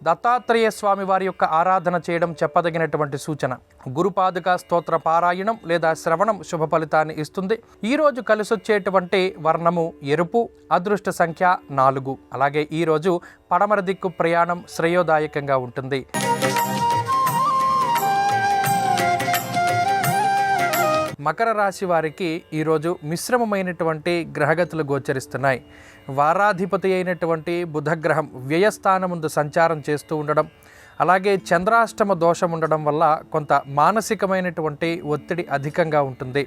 దత్తాత్రేయ స్వామి వారి యొక్క ఆరాధన చేయడం చెప్పదగినటువంటి సూచన. గురుపాదుక స్తోత్ర పారాయణం లేదా శ్రవణం శుభ ఫలితాన్ని ఇస్తుంది. ఈరోజు కలిసొచ్చేటువంటి వర్ణము ఎరుపు, అదృష్ట సంఖ్య 4. అలాగే ఈరోజు పడమర దిక్కు ప్రయాణం శ్రేయోదాయకంగా ఉంటుంది. మకర రాశి వారికి ఈరోజు మిశ్రమమైనటువంటి గ్రహగతులు గోచరిస్తున్నాయి. వారాధిపతి అయినటువంటి బుధగ్రహం వ్యయస్థానముందు సంచారం చేస్తూ ఉండడం, అలాగే చంద్రాష్టమ దోషం ఉండడం వల్ల కొంత మానసికమైనటువంటి ఒత్తిడి అధికంగా ఉంటుంది.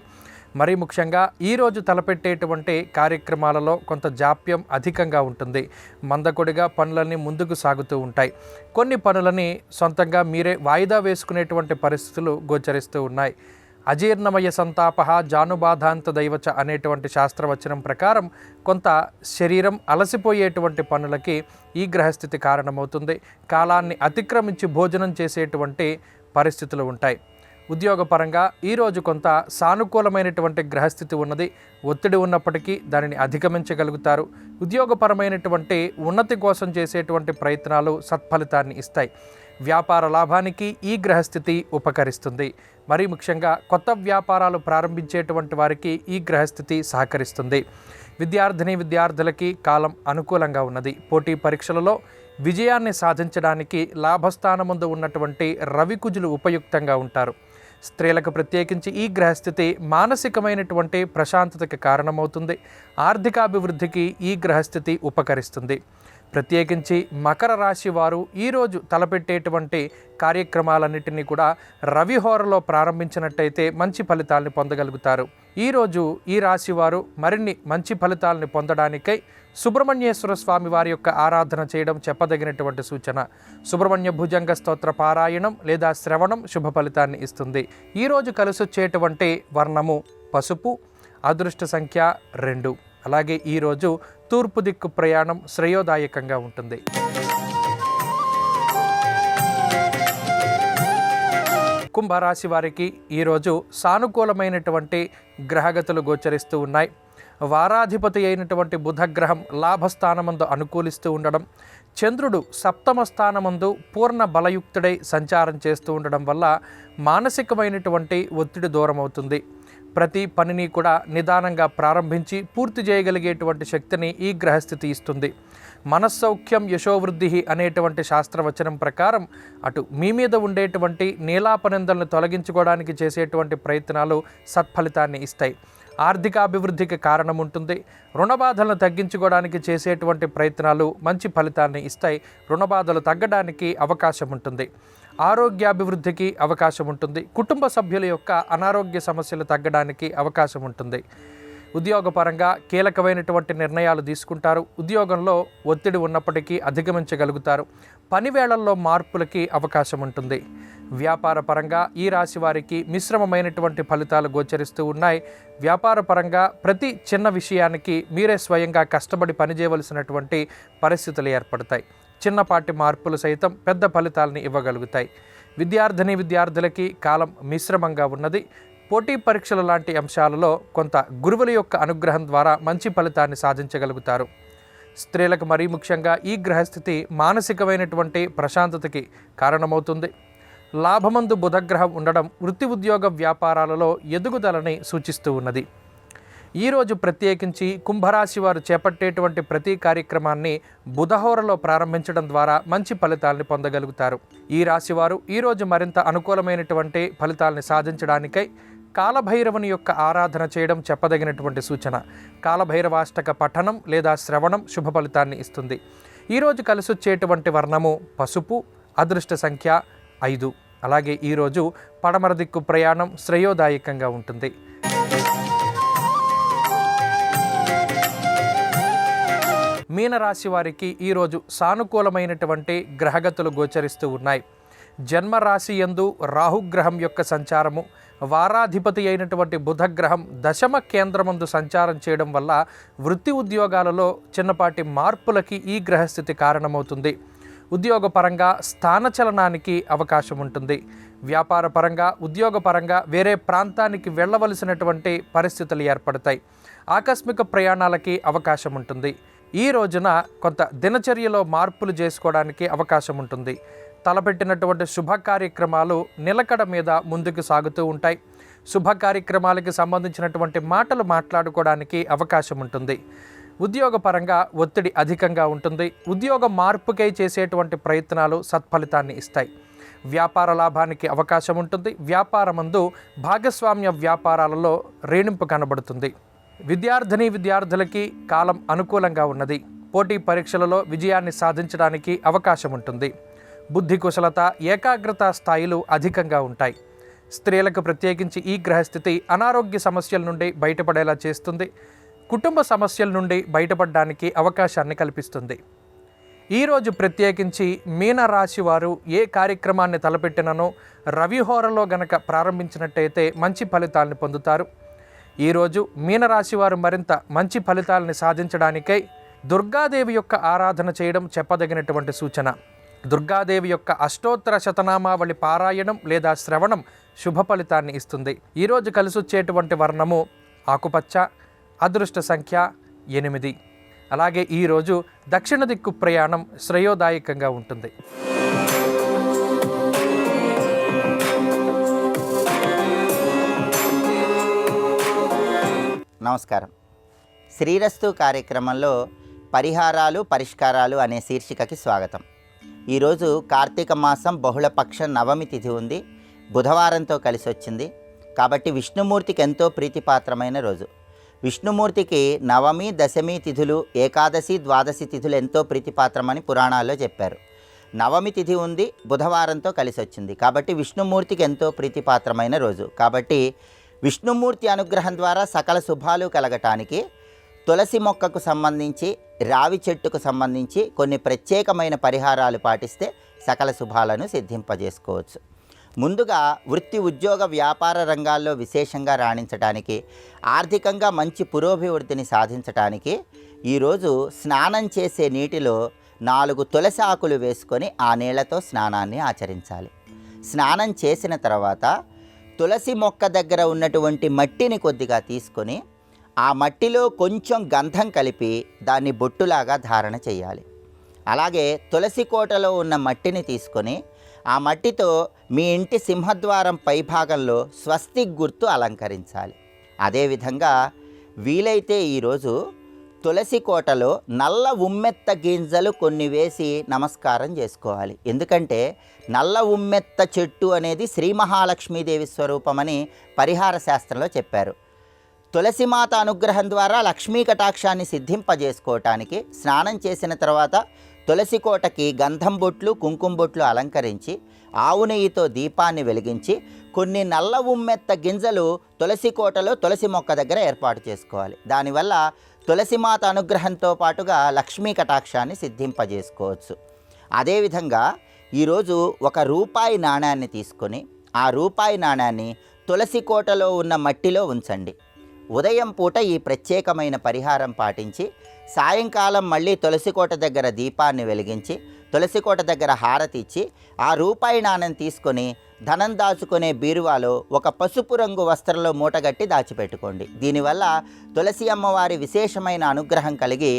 మరీ ముఖ్యంగా ఈరోజు తలపెట్టేటువంటి కార్యక్రమాలలో కొంత జాప్యం అధికంగా ఉంటుంది. మందకొడిగా పనులన్నీ ముందుకు సాగుతూ ఉంటాయి. కొన్ని పనులని సొంతంగా మీరే వాయిదా వేసుకునేటువంటి పరిస్థితులు గోచరిస్తూ ఉన్నాయి. అజీర్ణమయ సంతాప జానుబాధాంత దైవచ అనేటువంటి శాస్త్రవచనం ప్రకారం కొంత శరీరం అలసిపోయేటువంటి పనులకి ఈ గ్రహస్థితి కారణమవుతుంది. కాలాన్ని అతిక్రమించి భోజనం చేసేటువంటి పరిస్థితులు ఉంటాయి. ఉద్యోగపరంగా ఈరోజు కొంత సానుకూలమైనటువంటి గ్రహస్థితి ఉన్నది. ఒత్తిడి ఉన్నప్పటికీ దానిని అధిగమించగలుగుతారు. ఉద్యోగపరమైనటువంటి ఉన్నతి కోసం చేసేటువంటి ప్రయత్నాలు సత్ఫలితాన్ని ఇస్తాయి. వ్యాపార లాభానికి ఈ గ్రహస్థితి ఉపకరిస్తుంది. మరీ ముఖ్యంగా కొత్త వ్యాపారాలు ప్రారంభించేటువంటి వారికి ఈ గ్రహస్థితి సహకరిస్తుంది. విద్యార్థులకి కాలం అనుకూలంగా ఉన్నది. పోటీ పరీక్షలలో విజయాన్ని సాధించడానికి లాభస్థానముందు ఉన్నటువంటి రవికుజులు ఉపయుక్తంగా ఉంటారు. స్త్రీలకు ప్రత్యేకించి ఈ గ్రహస్థితి మానసికమైనటువంటి ప్రశాంతతకి కారణమవుతుంది. ఆర్థికాభివృద్ధికి ఈ గ్రహస్థితి ఉపకరిస్తుంది. ప్రత్యేకించి మకర రాశి వారు ఈరోజు తలపెట్టేటువంటి కార్యక్రమాలన్నింటినీ కూడా రవిహోరలో ప్రారంభించినట్టయితే మంచి ఫలితాలను పొందగలుగుతారు. ఈరోజు ఈ రాశి వారు మరిన్ని మంచి ఫలితాలను పొందడానికై సుబ్రహ్మణ్యేశ్వర స్వామి వారి యొక్క ఆరాధన చేయడం చెప్పదగినటువంటి సూచన. సుబ్రహ్మణ్య భుజంగ స్తోత్ర పారాయణం లేదా శ్రవణం శుభ ఫలితాన్ని ఇస్తుంది. ఈరోజు కలిసొచ్చేటువంటి వర్ణము పసుపు, అదృష్ట సంఖ్య 2. అలాగే ఈరోజు తూర్పు దిక్కు ప్రయాణం శ్రేయోదాయకంగా ఉంటుంది. కుంభరాశి వారికి ఈరోజు సానుకూలమైనటువంటి గ్రహగతులు గోచరిస్తూ ఉన్నాయి. వారాధిపతి అయినటువంటి బుధగ్రహం లాభస్థానమందు అనుకూలిస్తూ ఉండడం, చంద్రుడు సప్తమ స్థానమందు పూర్ణ బలయుక్తుడై సంచారం చేస్తూ ఉండడం వల్ల మానసికమైనటువంటి ఒత్తిడి దూరం అవుతుంది. ప్రతి పనిని కూడా నిదానంగా ప్రారంభించి పూర్తి చేయగలిగేటువంటి శక్తిని ఈ గ్రహస్థితి ఇస్తుంది. మనస్సౌఖ్యం యశోవృద్ధి అనేటువంటి శాస్త్రవచనం ప్రకారం అటు మీ మీద ఉండేటువంటి నీలాపనిందలను తొలగించుకోవడానికి చేసేటువంటి ప్రయత్నాలు సత్ఫలితాన్ని ఇస్తాయి. ఆర్థికాభివృద్ధికి కారణం ఉంటుంది. రుణబాధలను తగ్గించుకోవడానికి చేసేటువంటి ప్రయత్నాలు మంచి ఫలితాన్ని ఇస్తాయి. రుణబాధలు తగ్గడానికి అవకాశం ఉంటుంది. ఆరోగ్యాభివృద్ధికి అవకాశం ఉంటుంది. కుటుంబ సభ్యుల యొక్క అనారోగ్య సమస్యలు తగ్గడానికి అవకాశం ఉంటుంది. ఉద్యోగపరంగా కీలకమైనటువంటి నిర్ణయాలు తీసుకుంటారు. ఉద్యోగంలో ఒత్తిడి ఉన్నప్పటికీ అధిగమించగలుగుతారు. పని వేళల్లో మార్పులకి అవకాశం ఉంటుంది. వ్యాపార పరంగా ఈ రాశి వారికి మిశ్రమమైనటువంటి ఫలితాలు గోచరిస్తూ ఉన్నాయి. వ్యాపార పరంగా ప్రతి చిన్న విషయానికి మీరే స్వయంగా కష్టపడి పనిచేయవలసినటువంటి పరిస్థితులు ఏర్పడతాయి. చిన్నపాటి మార్పులు సైతం పెద్ద ఫలితాలని ఇవ్వగలుగుతాయి. విద్యార్థులకి కాలం మిశ్రమంగా ఉన్నది. పోటీ పరీక్షల లాంటి అంశాలలో కొంత గురువుల యొక్క అనుగ్రహం ద్వారా మంచి ఫలితాన్ని సాధించగలుగుతారు. స్త్రీలకు మరీ ముఖ్యంగా ఈ గ్రహస్థితి మానసికమైనటువంటి ప్రశాంతతకి కారణమవుతుంది. లాభమందు బుధగ్రహం ఉండడం వృత్తి ఉద్యోగ వ్యాపారాలలో ఎదుగుదలని సూచిస్తూ ఉన్నది. ఈరోజు ప్రత్యేకించి కుంభరాశి వారు చేపట్టేటువంటి ప్రతి కార్యక్రమాన్ని బుధహోరలో ప్రారంభించడం ద్వారా మంచి ఫలితాలని పొందగలుగుతారు. ఈ రాశివారు ఈరోజు మరింత అనుకూలమైనటువంటి ఫలితాలని సాధించడానికై కాలభైరవుని యొక్క ఆరాధన చేయడం చెప్పదగినటువంటి సూచన. కాలభైరవాష్టక పఠనం లేదా శ్రవణం శుభ ఫలితాన్ని ఇస్తుంది. ఈరోజు కలిసొచ్చేటువంటి వర్ణము పసుపు, అదృష్ట సంఖ్య 5. అలాగే ఈరోజు పడమర దిక్కు ప్రయాణం శ్రేయోదాయకంగా ఉంటుంది. మీనరాశి వారికి ఈరోజు సానుకూలమైనటువంటి గ్రహగతులు గోచరిస్తూ ఉన్నాయి. జన్మరాశి యందు రాహుగ్రహం యొక్క సంచారము, వారాధిపతి అయినటువంటి బుధగ్రహం దశమ కేంద్రమందు సంచారం చేయడం వల్ల వృత్తి ఉద్యోగాలలో చిన్నపాటి మార్పులకి ఈ గ్రహస్థితి కారణమవుతుంది. ఉద్యోగపరంగా స్థానచలనానికి అవకాశం ఉంటుంది. వ్యాపారపరంగా, ఉద్యోగపరంగా వేరే ప్రాంతానికి వెళ్ళవలసినటువంటి పరిస్థితులు ఏర్పడతాయి. ఆకస్మిక ప్రయాణాలకి అవకాశం ఉంటుంది. ఈ రోజున కొంత దినచర్యలో మార్పులు చేసుకోవడానికి అవకాశం ఉంటుంది. తలపెట్టినటువంటి శుభ కార్యక్రమాలు నిలకడ మీద ముందుకు సాగుతూ ఉంటాయి. శుభ కార్యక్రమాలకి సంబంధించినటువంటి మాటలు మాట్లాడుకోవడానికి అవకాశం ఉంటుంది. ఉద్యోగపరంగా ఒత్తిడి అధికంగా ఉంటుంది. ఉద్యోగ మార్పుకై చేసేటువంటి ప్రయత్నాలు సత్ఫలితాన్ని ఇస్తాయి. వ్యాపార లాభానికి అవకాశం ఉంటుంది. వ్యాపారమందు భాగస్వామ్య వ్యాపారాలలో రేణింపు కనబడుతుంది. విద్యార్థులకి కాలం అనుకూలంగా ఉన్నది. పోటీ పరీక్షలలో విజయాన్ని సాధించడానికి అవకాశం ఉంటుంది. బుద్ధి కుశలత, ఏకాగ్రత స్థాయిలు అధికంగా ఉంటాయి. స్త్రీలకు ప్రత్యేకించి ఈ గ్రహస్థితి అనారోగ్య సమస్యల నుండి బయటపడేలా చేస్తుంది. కుటుంబ సమస్యల నుండి బయటపడడానికి అవకాశాన్ని కల్పిస్తుంది. ఈరోజు ప్రత్యేకించి మీనరాశి వారు ఏ కార్యక్రమాన్ని తలపెట్టిననో రవిహోరలో గనక ప్రారంభించినట్టయితే మంచి ఫలితాలను పొందుతారు. ఈరోజు మీనరాశి వారు మరింత మంచి ఫలితాలని సాధించడానికై దుర్గాదేవి యొక్క ఆరాధన చేయడం చెప్పదగినటువంటి సూచన. దుర్గాదేవి యొక్క అష్టోత్తర శతనామావళి పారాయణం లేదా శ్రవణం శుభ ఫలితాన్ని ఇస్తుంది. ఈరోజు కలిసొచ్చేటువంటి వర్ణము ఆకుపచ్చ, అదృష్ట సంఖ్య 8. అలాగే ఈరోజు దక్షిణ దిక్కు ప్రయాణం శ్రేయోదాయకంగా ఉంటుంది. నమస్కారం. శ్రీరస్తు కార్యక్రమంలో పరిహారాలు పరిష్కారాలు అనే శీర్షికకి స్వాగతం. ఈరోజు కార్తీక మాసం బహుళపక్ష నవమి తిథి ఉంది. బుధవారంతో కలిసి వచ్చింది కాబట్టి విష్ణుమూర్తికి ఎంతో ప్రీతిపాత్రమైన రోజు. విష్ణుమూర్తికి నవమి, దశమి తిథులు, ఏకాదశి, ద్వాదశి తిథులు ఎంతో ప్రీతిపాత్రమని పురాణాల్లో చెప్పారు. నవమి తిథి ఉంది, బుధవారంతో కలిసి వచ్చింది కాబట్టి విష్ణుమూర్తికి ఎంతో ప్రీతిపాత్రమైన రోజు. కాబట్టి విష్ణుమూర్తి అనుగ్రహం ద్వారా సకల శుభాలు కలగటానికి తులసి మొక్కకు సంబంధించి, రావి చెట్టుకు సంబంధించి కొన్ని ప్రత్యేకమైన పరిహారాలు పాటిస్తే సకల శుభాలను సిద్ధింపజేసుకోవచ్చు. ముందుగా వృత్తి ఉద్యోగ వ్యాపార రంగాల్లో విశేషంగా రాణించడానికి, ఆర్థికంగా మంచి పురోభివృద్ధిని సాధించడానికి ఈరోజు స్నానం చేసే నీటిలో 4 తులసి ఆకులు వేసుకొని ఆ నీళ్లతో స్నానాన్ని ఆచరించాలి. స్నానం చేసిన తర్వాత తులసి మొక్క దగ్గర ఉన్నటువంటి మట్టిని కొద్దిగా తీసుకొని ఆ మట్టిలో కొంచెం గంధం కలిపి దాన్ని బొట్టులాగా ధారణ చేయాలి. అలాగే తులసి కోటలో ఉన్న మట్టిని తీసుకొని ఆ మట్టితో మీ ఇంటి సింహద్వారం పైభాగంలో స్వస్తిక్ గుర్తు అలంకరించాలి. అదేవిధంగా వీలైతే ఈరోజు తులసి కోటలో నల్ల ఉమ్మెత్త గింజలు కొన్ని వేసి నమస్కారం చేసుకోవాలి. ఎందుకంటే నల్ల ఉమ్మెత్త చెట్టు అనేది శ్రీ మహాలక్ష్మీదేవి స్వరూపమని పరిహార శాస్త్రంలో చెప్పారు. తులసిమాత అనుగ్రహం ద్వారా లక్ష్మీ కటాక్షాన్ని సిద్ధింపజేసుకోవటానికి స్నానం చేసిన తర్వాత తులసి కోటకి గంధం బొట్లు, కుంకుమ బొట్లు అలంకరించి ఆవు నెయ్యితో దీపాన్ని వెలిగించి కొన్ని నల్ల ఉమ్మెత్త గింజలు తులసి కోటలో తులసి మొక్క దగ్గర ఏర్పాటు చేసుకోవాలి. దానివల్ల తులసిమాత అనుగ్రహంతో పాటుగా లక్ష్మీ కటాక్షాన్ని సిద్ధింపజేసుకోవచ్చు. అదేవిధంగా ఈరోజు ₹1 నాణ్యాన్ని తీసుకొని ఆ రూపాయి నాణ్యాన్ని తులసి కోటలో ఉన్న మట్టిలో ఉంచండి. ఉదయం పూట ఈ ప్రత్యేకమైన పరిహారం పాటించి సాయంకాలం మళ్ళీ తులసికోట దగ్గర దీపాన్ని వెలిగించి తులసికోట దగ్గర హారతి ఇచ్చి ఆ రూపాయి నాణ్యం తీసుకొని ధనం దాచుకునే బీరువాలో ఒక పసుపు రంగు వస్త్రంలో మూటగట్టి దాచిపెట్టుకోండి. దీనివల్ల తులసి అమ్మవారి విశేషమైన అనుగ్రహం కలిగి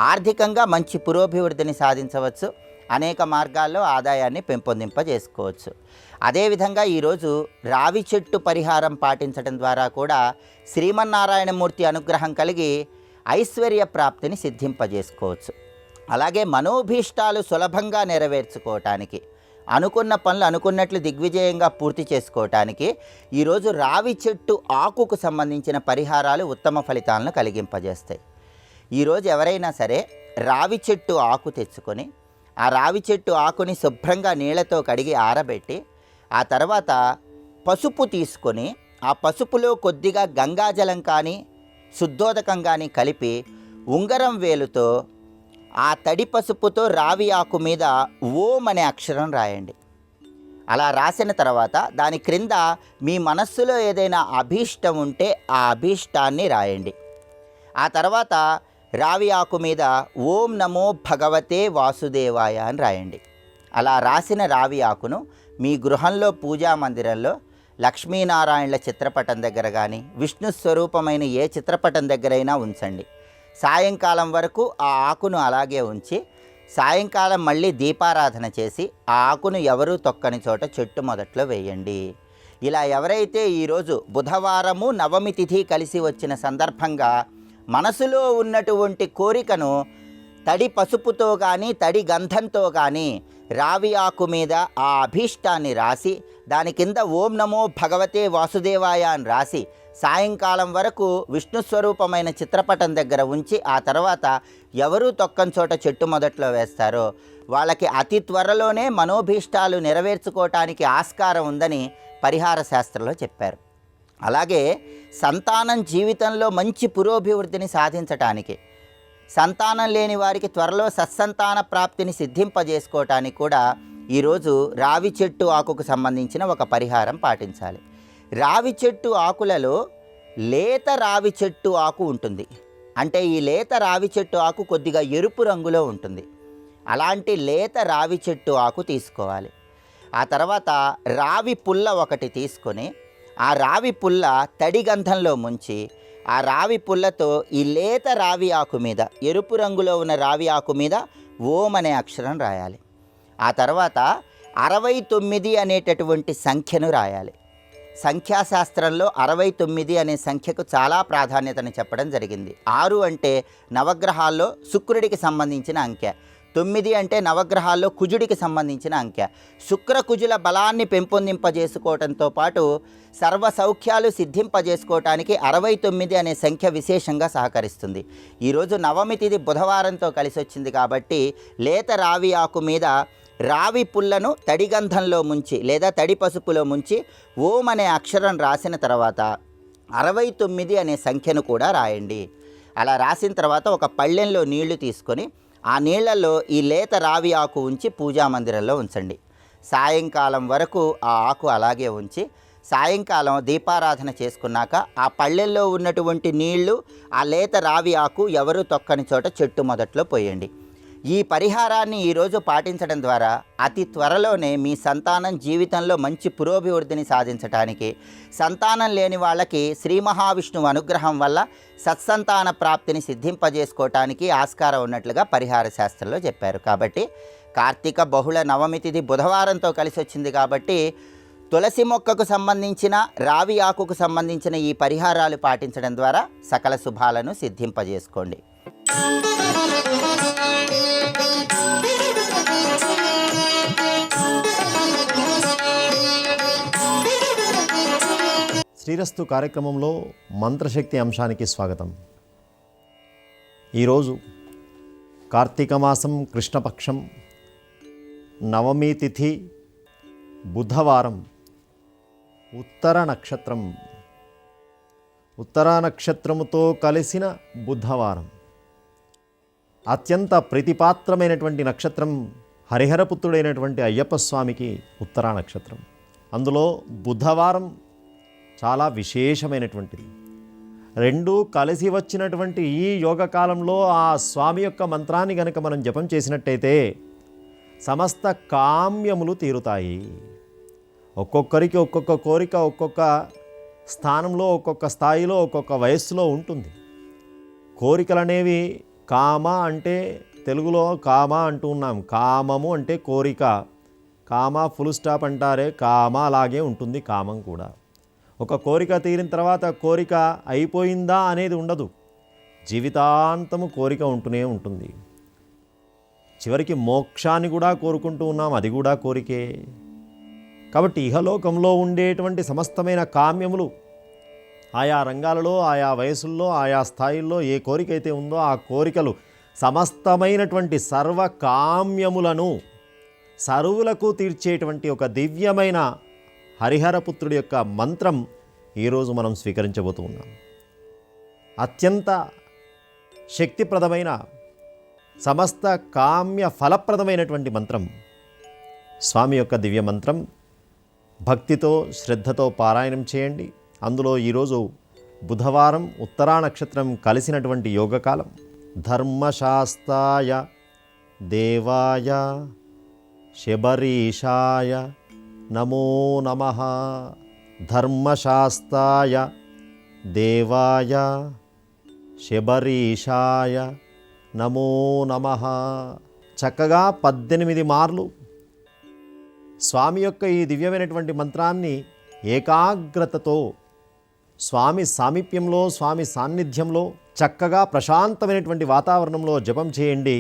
ఆర్థికంగా మంచి పురోభివృద్ధిని సాధించవచ్చు. అనేక మార్గాల్లో ఆదాయాన్ని పెంపొందింపజేసుకోవచ్చు. అదేవిధంగా ఈరోజు రావి చెట్టు పరిహారం పాటించడం ద్వారా కూడా శ్రీమన్నారాయణమూర్తి అనుగ్రహం కలిగి ఐశ్వర్య ప్రాప్తిని సిద్ధింపజేసుకోవచ్చు. అలాగే మనోభీష్టాలు సులభంగా నెరవేర్చుకోవటానికి, అనుకున్న పనులు అనుకున్నట్లు దిగ్విజయంగా పూర్తి చేసుకోవటానికి ఈరోజు రావి చెట్టు ఆకుకు సంబంధించిన పరిహారాలు ఉత్తమ ఫలితాలను కలిగింపజేస్తాయి. ఈరోజు ఎవరైనా సరే రావి చెట్టు ఆకు తెచ్చుకొని ఆ రావి చెట్టు ఆకుని శుభ్రంగా నీళ్లతో కడిగి ఆరబెట్టి ఆ తర్వాత పసుపు తీసుకొని ఆ పసుపులో కొద్దిగా గంగాజలం కానీ శుద్ధోదకం కానీ కలిపి ఉంగరం వేలుతో ఆ తడి పసుపుతో రావి ఆకు మీద ఓం అనే అక్షరం రాయండి. అలా రాసిన తర్వాత దాని క్రింద మీ మనస్సులో ఏదైనా అభీష్టం ఉంటే ఆ అభీష్టాన్ని రాయండి. ఆ తర్వాత రావి ఆకు మీద ఓం నమో భగవతే వాసుదేవాయ అని రాయండి. అలా రాసిన రావి ఆకును మీ గృహంలో పూజా మందిరంలో లక్ష్మీనారాయణల చిత్రపటం దగ్గర కానీ విష్ణు స్వరూపమైన ఏ చిత్రపటం దగ్గరైనా ఉంచండి. సాయంకాలం వరకు ఆ ఆకును అలాగే ఉంచి సాయంకాలం మళ్ళీ దీపారాధన చేసి ఆ ఆకును ఎవరూ తొక్కని చోట చెట్టు మొదట్లో వేయండి. ఇలా ఎవరైతే ఈరోజు బుధవారము నవమి తిథి కలిసి వచ్చిన సందర్భంగా మనసులో ఉన్నటువంటి కోరికను తడి పసుపుతో కానీ తడి గంధంతో కానీ రావి ఆకు మీద ఆ అభీష్టాన్ని రాసి దాని కింద ఓం నమో భగవతే వాసుదేవాయ అని రాసి సాయంకాలం వరకు విష్ణు స్వరూపమైన చిత్రపటం దగ్గర ఉంచి ఆ తర్వాత ఎవరూ తొక్కని చోట చెట్టు మొదట్లో వేస్తారో వాళ్ళకి అతి త్వరలోనే మనోభీష్టాలు నెరవేర్చుకోవటానికి ఆస్కారం ఉందని పరిహార శాస్త్రంలో చెప్పారు. అలాగే సంతానం జీవితంలో మంచి పురోభివృద్ధిని సాధించటానికి, సంతానం లేని వారికి త్వరలో సత్సంతాన ప్రాప్తిని సిద్ధింపజేసుకోవటానికి కూడా ఈరోజు రావి చెట్టు ఆకుకు సంబంధించిన ఒక పరిహారం పాటించాలి. రావి చెట్టు ఆకులలో లేత రావి చెట్టు ఆకు ఉంటుంది. అంటే ఈ లేత రావి చెట్టు ఆకు కొద్దిగా ఎరుపు రంగులో ఉంటుంది. అలాంటి లేత రావి చెట్టు ఆకు తీసుకోవాలి. ఆ తర్వాత రావి పుల్ల ఒకటి తీసుకొని ఆ రావి పుల్ల తడి గంధంలో ముంచి ఆ రావి పుల్లతో ఈ లేత రావి ఆకు మీద ఎరుపు రంగులో ఉన్న రావి ఆకు మీద ఓం అనే అక్షరం రాయాలి. ఆ తర్వాత 69 అనేటటువంటి సంఖ్యను రాయాలి. సంఖ్యాశాస్త్రంలో 69 అనే సంఖ్యకు చాలా ప్రాధాన్యతను చెప్పడం జరిగింది. 6 అంటే నవగ్రహాల్లో శుక్రుడికి సంబంధించిన అంకె, 9 అంటే నవగ్రహాల్లో కుజుడికి సంబంధించిన అంకె. శుక్ర కుజుల బలాన్ని పెంపొందింపజేసుకోవడంతో పాటు సర్వ సౌఖ్యాలు సిద్ధింపజేసుకోవటానికి 69 అనే సంఖ్య విశేషంగా సహకరిస్తుంది. ఈరోజు నవమి తిథి బుధవారంతో కలిసి వచ్చింది కాబట్టి లేత రావి ఆకు మీద రావి పుల్లను తడిగంధంలో ముంచి లేదా తడి పసుపులో ముంచి ఓం అనే అక్షరం రాసిన తర్వాత 69 అనే సంఖ్యను కూడా రాయండి. అలా రాసిన తర్వాత ఒక పళ్ళెంలో నీళ్లు తీసుకొని ఆ నీళ్లలో ఈ లేత రావి ఆకు ఉంచి పూజా మందిరంలో ఉంచండి. సాయంకాలం వరకు ఆ ఆకు అలాగే ఉంచి సాయంకాలం దీపారాధన చేసుకున్నాక ఆ పళ్ళెల్లో ఉన్నటువంటి నీళ్లు ఆ లేత రావి ఆకు ఎవరు తొక్కని చోట చెట్టు మొదట్లో పోయండి. ఈ పరిహారాన్ని ఈరోజు పాటించడం ద్వారా అతి త్వరలోనే మీ సంతానం జీవితంలో మంచి పురోభివృద్ధిని సాధించడానికి, సంతానం లేని వాళ్ళకి శ్రీ మహావిష్ణువు అనుగ్రహం వల్ల సత్సంతాన ప్రాప్తిని సిద్ధింపజేసుకోవటానికి ఆస్కారం ఉన్నట్లుగా పరిహార శాస్త్రంలో చెప్పారు. కాబట్టి కార్తీక బహుళ నవమి తిథి బుధవారంతో కలిసి వచ్చింది కాబట్టి తులసి మొక్కకు సంబంధించిన రావి ఆకుకు సంబంధించిన ఈ పరిహారాలు పాటించడం ద్వారా సకల శుభాలను సిద్ధింపజేసుకోండి. శ్రీరస్తు కార్యక్రమంలో మంత్రశక్తి అంశానికి స్వాగతం. ఈరోజు కార్తీక మాసం కృష్ణపక్షం నవమి తిథి బుధవారం, ఉత్తర నక్షత్రం, ఉత్తరా నక్షత్రముతో కలిసిన బుధవారం. అత్యంత ప్రీతిపాత్రమైనటువంటి నక్షత్రం హరిహరపుత్రుడైనటువంటి అయ్యప్ప స్వామికి ఉత్తరా నక్షత్రం. అందులో బుధవారం చాలా విశేషమైనటువంటిది. రెండూ కలిసి వచ్చినటువంటి ఈ యోగకాలంలో ఆ స్వామి యొక్క మంత్రాన్ని గనక మనం జపం చేసినట్టయితే సమస్త కామ్యములు తీరుతాయి. ఒక్కొక్కరికి ఒక్కొక్క కోరిక ఒక్కొక్క స్థానంలో, ఒక్కొక్క స్థాయిలో, ఒక్కొక్క వయస్సులో ఉంటుంది. కోరికలు అనేవి కామ అంటే తెలుగులో కామ అంటూ ఉన్నాం. కామము అంటే కోరిక. కామ ఫుల్ స్టాప్ అంటారే, కామ అలాగే ఉంటుంది కామం కూడా. ఒక కోరిక తీరిన తర్వాత కోరిక అయిపోయిందా అనేది ఉండదు. జీవితాంతము కోరిక ఉంటూనే ఉంటుంది. చివరికి మోక్షాన్ని కూడా కోరుకుంటూ ఉన్నాం, అది కూడా కోరికే. కాబట్టి ఇహలోకంలో ఉండేటువంటి సమస్తమైన కామ్యములు ఆయా రంగాలలో, ఆయా వయసుల్లో, ఆయా స్థాయిల్లో ఏ కోరిక అయితే ఉందో ఆ కోరికలు సమస్తమైనటువంటి సర్వకామ్యములను సరువులకు తీర్చేటువంటి ఒక దివ్యమైన హరిహరపుత్రుడి యొక్క మంత్రం ఈరోజు మనం స్వీకరించబోతూ ఉన్నాం. అత్యంత శక్తిప్రదమైన సమస్త కామ్య ఫలప్రదమైనటువంటి మంత్రం, స్వామి యొక్క దివ్య మంత్రం. భక్తితో శ్రద్ధతో పారాయణం చేయండి. అందులో ఈరోజు బుధవారం ఉత్తరా నక్షత్రం కలిసినటువంటి యోగకాలం. ధర్మశాస్త్రాయ దేవాయ శబరీషాయ నమో నమః. ధర్మశాస్త్రాయ దేవాయ శబరీషాయ నమో నమః. చక్కగా 18 మార్లు స్వామి యొక్క ఈ దివ్యమైనటువంటి మంత్రాన్ని ఏకాగ్రతతో స్వామి సామీప్యంలో, స్వామి సాన్నిధ్యంలో చక్కగా ప్రశాంతమైనటువంటి వాతావరణంలో జపం చేయండి.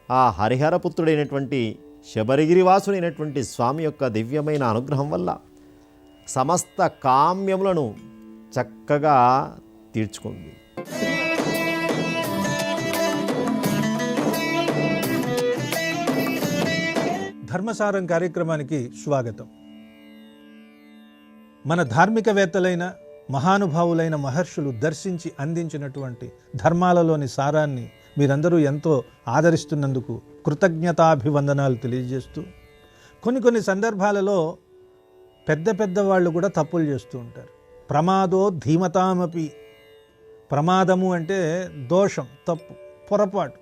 ఆ హరిహరపుత్రుడైనటువంటి శబరిగిరివాసుడైనటువంటి స్వామి యొక్క దివ్యమైన అనుగ్రహం వల్ల సమస్త కామ్యములను చక్కగా తీర్చుకోండి. ధర్మసారం కార్యక్రమానికి స్వాగతం. మన ధార్మికవేత్తలైన మహానుభావులైన మహర్షులు దర్శించి అందించినటువంటి ధర్మాలలోని సారాన్ని మీరందరూ ఎంతో ఆదరిస్తున్నందుకు కృతజ్ఞతాభివందనాలు తెలియజేస్తూ, కొన్ని సందర్భాలలో పెద్ద వాళ్ళు కూడా తప్పులు చేస్తూ ఉంటారు. ప్రమాదో ధీమతామపి. ప్రమాదము అంటే దోషం, తప్పు, పొరపాటు.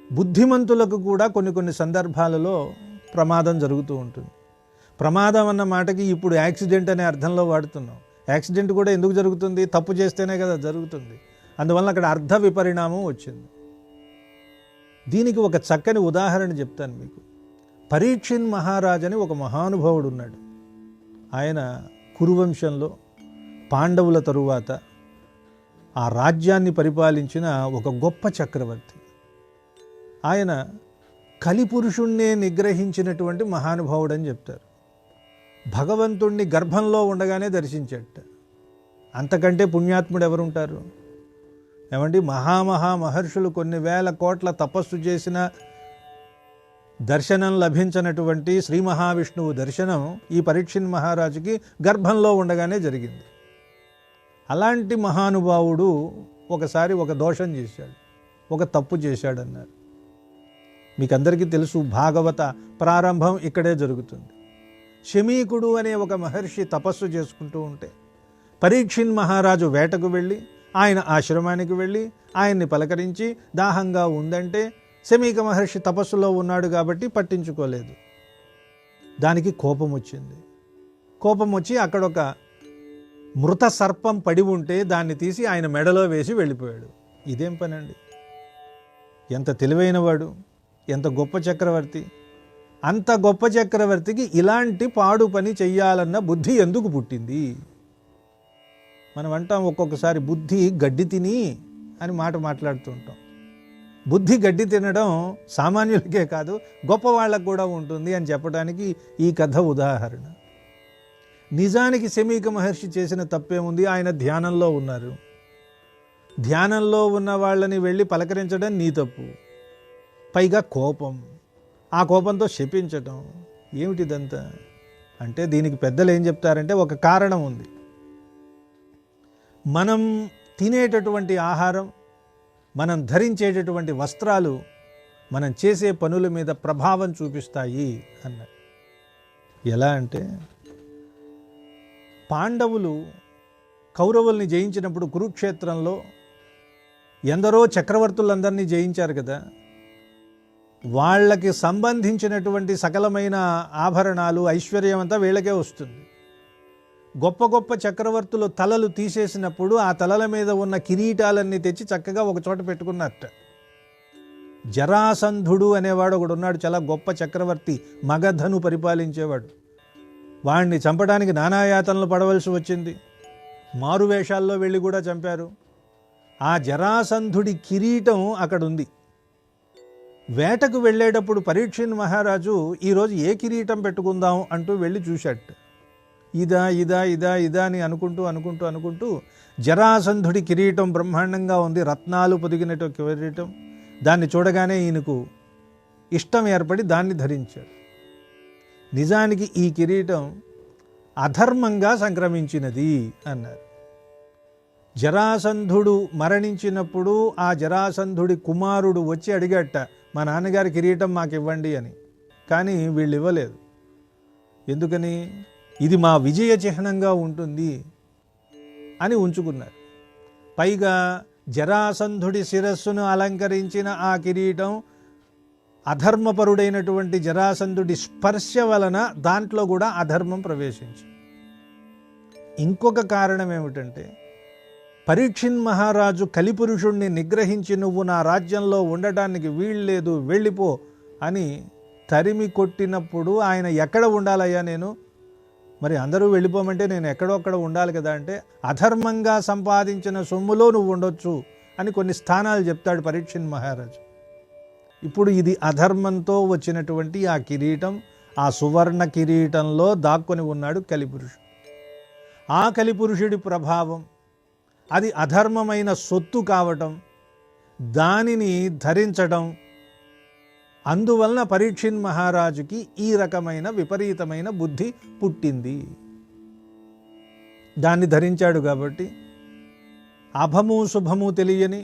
బుద్ధిమంతులకు కూడా కొన్ని సందర్భాలలో ప్రమాదం జరుగుతూ ఉంటుంది. ప్రమాదం అన్న మాటకి ఇప్పుడు యాక్సిడెంట్ అనే అర్థంలో వాడుతున్నాం. యాక్సిడెంట్ కూడా ఎందుకు జరుగుతుంది? తప్పు చేస్తేనే కదా జరుగుతుంది. అందువల్ల అక్కడ అర్థ విపరిణామం వచ్చింది. దీనికి ఒక చక్కని ఉదాహరణ చెప్తాను మీకు. పరీక్షిన్ మహారాజ్ అని ఒక మహానుభావుడు ఉన్నాడు. ఆయన కురువంశంలో పాండవుల తరువాత ఆ రాజ్యాన్ని పరిపాలించిన ఒక గొప్ప చక్రవర్తి. ఆయన కలిపురుషుణ్ణే నిగ్రహించినటువంటి మహానుభావుడు అని చెప్తారు. భగవంతుణ్ణి గర్భంలో ఉండగానే దర్శించట. అంతకంటే పుణ్యాత్ముడు ఎవరుంటారు? ఏమండి, మహర్షులు కొన్ని వేల కోట్ల తపస్సు చేసిన దర్శనం లభించినటువంటి శ్రీ మహావిష్ణువు దర్శనం ఈ పరీక్షిన్ మహారాజుకి గర్భంలో ఉండగానే జరిగింది. అలాంటి మహానుభావుడు ఒకసారి ఒక దోషం చేశాడు, ఒక తప్పు చేశాడన్నారు. మీకు అందరికీ తెలుసు, భాగవత ప్రారంభం ఇక్కడే జరుగుతుంది. శమీకుడు అనే ఒక మహర్షి తపస్సు చేసుకుంటూ ఉంటే పరీక్షిన్ మహారాజు వేటకు వెళ్ళి ఆయన ఆశ్రమానికి వెళ్ళి ఆయన్ని పలకరించి దాహంగా ఉందంటే శమీక మహర్షి తపస్సులో ఉన్నాడు కాబట్టి పట్టించుకోలేదు. దానికి కోపం వచ్చింది. కోపం వచ్చి అక్కడ ఒక మృత సర్పం పడి ఉంటే దాన్ని తీసి ఆయన మెడలో వేసి వెళ్ళిపోయాడు. ఇదేం పనండి? ఎంత తెలివైనవాడు, ఎంత గొప్ప చక్రవర్తి. అంత గొప్ప చక్రవర్తికి ఇలాంటి పాడు పని చెయ్యాలన్న బుద్ధి ఎందుకు పుట్టింది? మనం అంటాం ఒక్కొక్కసారి బుద్ధి గడ్డి తిని అని మాట్లాడుతూ ఉంటాం. బుద్ధి గడ్డి తినడం సామాన్యులకే కాదు, గొప్ప వాళ్ళకు కూడా ఉంటుంది అని చెప్పడానికి ఈ కథ ఉదాహరణ. నిజానికి శమీక మహర్షి చేసిన తప్పేముంది? ఆయన ధ్యానంలో ఉన్నారు. ధ్యానంలో ఉన్న వాళ్ళని వెళ్ళి పలకరించడం నీ తప్పు. పైగా కోపం, ఆ కోపంతో శపించటం. ఏమిటిదంతా అంటే దీనికి పెద్దలు ఏం చెప్తారంటే ఒక కారణం ఉంది. మనం తినేటటువంటి ఆహారం, మనం ధరించేటటువంటి వస్త్రాలు మనం చేసే పనుల మీద ప్రభావం చూపిస్తాయి అన్నారు. ఎలా అంటే, పాండవులు కౌరవుల్ని జయించినప్పుడు కురుక్షేత్రంలో ఎందరో చక్రవర్తులందరినీ జయించారు కదా. వాళ్ళకి సంబంధించినటువంటి సకలమైన ఆభరణాలు, ఐశ్వర్యం అంతా వీళ్ళకే వస్తుంది. గొప్ప గొప్ప చక్రవర్తులు తలలు తీసేసినప్పుడు ఆ తలల మీద ఉన్న కిరీటాలన్నీ తెచ్చి చక్కగా ఒక చోట పెట్టుకున్నట్ట. జరాసంధుడు అనేవాడు ఒకడు ఉన్నాడు, చాలా గొప్ప చక్రవర్తి, మగధను పరిపాలించేవాడు. వాడిని చంపడానికి నానాయాతనలు పడవలసి వచ్చింది. మారువేషాల్లో వెళ్ళి కూడా చంపారు. ఆ జరాసంధుడి కిరీటం అక్కడ ఉంది. వేటకు వెళ్ళేటప్పుడు పరీక్షిత్ మహారాజు ఈరోజు ఏ కిరీటం పెట్టుకుందాం అంటూ వెళ్ళి చూశాడు. ఇదా ఇదా ఇదా ఇదా అని అనుకుంటూ జరాసంధుడి కిరీటం బ్రహ్మాండంగా ఉంది, రత్నాలు పొదిగినట్టు కిరీటం. దాన్ని చూడగానే ఈయనకు ఇష్టం ఏర్పడి దాన్ని ధరించాడు. నిజానికి ఈ కిరీటం అధర్మంగా సంక్రమించినది అన్నారు. జరాసంధుడు మరణించినప్పుడు ఆ జరాసంధుడి కుమారుడు వచ్చి అడిగట, మా నాన్నగారి కిరీటం మాకు ఇవ్వండి అని. కానీ వీళ్ళు ఇవ్వలేదు. ఎందుకని? ఇది మా విజయ చిహ్నంగా ఉంటుంది అని ఉంచుకున్నారు. పైగా జరాసంధుడి శిరస్సును అలంకరించిన ఆ కిరీటం అధర్మపరుడైనటువంటి జరాసంధుడి స్పర్శ వలన దాంట్లో కూడా అధర్మం ప్రవేశించింది. ఇంకొక కారణం ఏమిటంటే, పరీక్షిత్ మహారాజు కలిపురుషుణ్ణి నిగ్రహించి నువ్వు నా రాజ్యంలో ఉండటానికి వీల్లేదు, వెళ్ళిపో అని తరిమి కొట్టినప్పుడు ఆయన ఎక్కడ ఉండాలయ్యా నేను? మరి అందరూ వెళ్ళిపోమంటే నేను ఎక్కడొక్కడ ఉండాలి కదా అంటే, అధర్మంగా సంపాదించిన సొమ్ములో నువ్వు ఉండొచ్చు అని కొన్ని స్థానాలు చెప్తాడు పరీక్షిత్ మహారాజు. ఇప్పుడు ఇది అధర్మంతో వచ్చినటువంటి ఆ కిరీటం, ఆ సువర్ణ కిరీటంలో దాక్కొని ఉన్నాడు కలిపురుషుడు. ఆ కలిపురుషుడి ప్రభావం, అది అధర్మమైన సొత్తు కావటం, దానిని ధరించడం, అందువలన పరీక్షిత్ మహారాజుకి ఈ రకమైన విపరీతమైన బుద్ధి పుట్టింది. దాన్ని ధరించాడు కాబట్టి అభము శుభము తెలియని,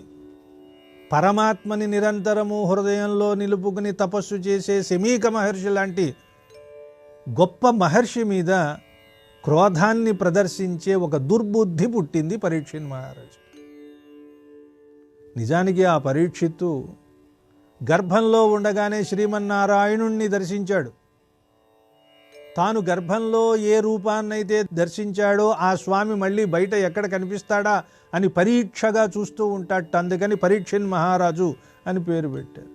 పరమాత్మని నిరంతరము హృదయంలో నిలుపుకుని తపస్సు చేసే శమీక మహర్షి లాంటి గొప్ప మహర్షి మీద క్రోధాన్ని ప్రదర్శించే ఒక దుర్బుద్ధి పుట్టింది పరీక్షిత్ మహారాజు. నిజానికి ఆ పరీక్షిత్తు గర్భంలో ఉండగానే శ్రీమన్నారాయణుణ్ణి దర్శించాడు. తాను గర్భంలో ఏ రూపాన్నైతే దర్శించాడో ఆ స్వామి మళ్ళీ బయట ఎక్కడ కనిపిస్తాడా అని పరీక్షగా చూస్తూ ఉంటాడు. అందుకని పరీక్షిత్ మహారాజు అని పేరు పెట్టారు.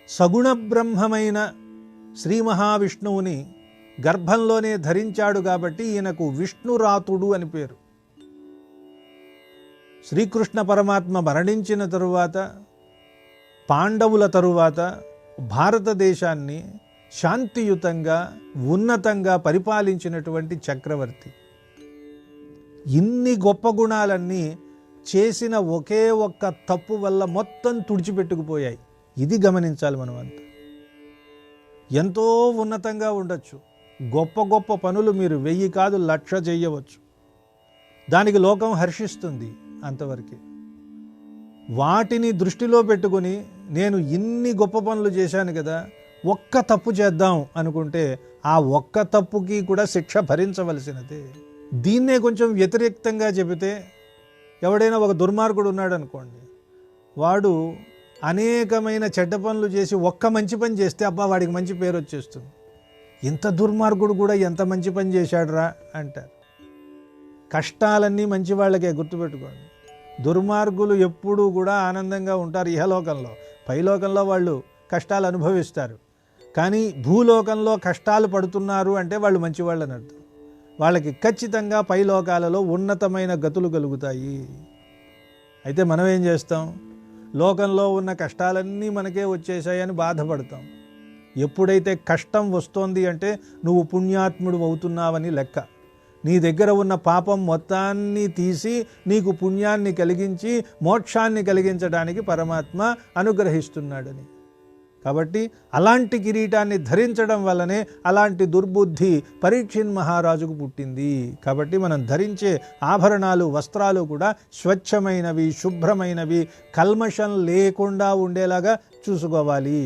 సగుణ బ్రహ్మమైన శ్రీ మహావిష్ణువుని గర్భంలోనే ధరించాడు కాబట్టి ఈయనకు విష్ణురాతుడు అని పేరు. శ్రీకృష్ణ పరమాత్మ మరణించిన తరువాత, పాండవుల తరువాత భారతదేశాన్ని శాంతియుతంగా ఉన్నతంగా పరిపాలించినటువంటి చక్రవర్తి. ఇన్ని గొప్ప గుణాలన్నీ చేసిన ఒకే ఒక్క తప్పు వల్ల మొత్తం తుడిచిపెట్టుకుపోయాయి. ఇది గమనించాలి మనమంతా. ఎంతో ఉన్నతంగా ఉండొచ్చు, గొప్ప గొప్ప పనులు మీరు 1000 కాదు 1,00,000 చేయవచ్చు, దానికి లోకం హర్షిస్తుంది, అంతవరకే. వాటిని దృష్టిలో పెట్టుకుని నేను ఇన్ని గొప్ప పనులు చేశాను కదా, ఒక్క తప్పు చేద్దాం అనుకుంటే ఆ ఒక్క తప్పుకి కూడా శిక్ష భరించవలసినదే. దీన్నే కొంచెం వ్యతిరేక్తంగా చెబితే, ఎవడైనా ఒక దుర్మార్గుడు ఉన్నాడు అనుకోండి, వాడు అనేకమైన చెడ్డ పనులు చేసి ఒక్క మంచి పని చేస్తే అబ్బా వాడికి మంచి పేరు వచ్చేస్తుంది. ఇంత దుర్మార్గుడు కూడా ఎంత మంచి పని చేశాడురా అంటారు. కష్టాలన్నీ మంచి వాళ్ళకే, గుర్తుపెట్టుకోండి. దుర్మార్గులు ఎప్పుడూ కూడా ఆనందంగా ఉంటారు ఇహలోకంలో, పైలోకంలో వాళ్ళు కష్టాలు అనుభవిస్తారు. కానీ భూలోకంలో కష్టాలు పడుతున్నారు అంటే వాళ్ళు మంచివాళ్ళు అని అర్థం. వాళ్ళకి ఖచ్చితంగా పైలోకాలలో ఉన్నతమైన గతులు కలుగుతాయి. అయితే మనం ఏం చేస్తాం? లోకంలో ఉన్న కష్టాలన్నీ మనకే వచ్చేసాయని బాధపడతాం. ఎప్పుడైతే కష్టం వస్తోంది అంటే నువ్వు పుణ్యాత్ముడు అవుతున్నావని లెక్క. నీ దగ్గర ఉన్న పాపం మొత్తాన్ని తీసి నీకు పుణ్యాన్ని కలిగించి మోక్షాన్ని కలిగించడానికి పరమాత్మ అనుగ్రహిస్తున్నాడని. కాబట్టి అలాంటి కిరీటాన్ని ధరించడం వల్లనే అలాంటి దుర్బుద్ధి పరీక్షిత్ మహారాజుకు పుట్టింది. కాబట్టి మనం ధరించే ఆభరణాలు, వస్త్రాలు కూడా స్వచ్ఛమైనవి, శుభ్రమైనవి, కల్మషం లేకుండా ఉండేలాగా చూసుకోవాలి.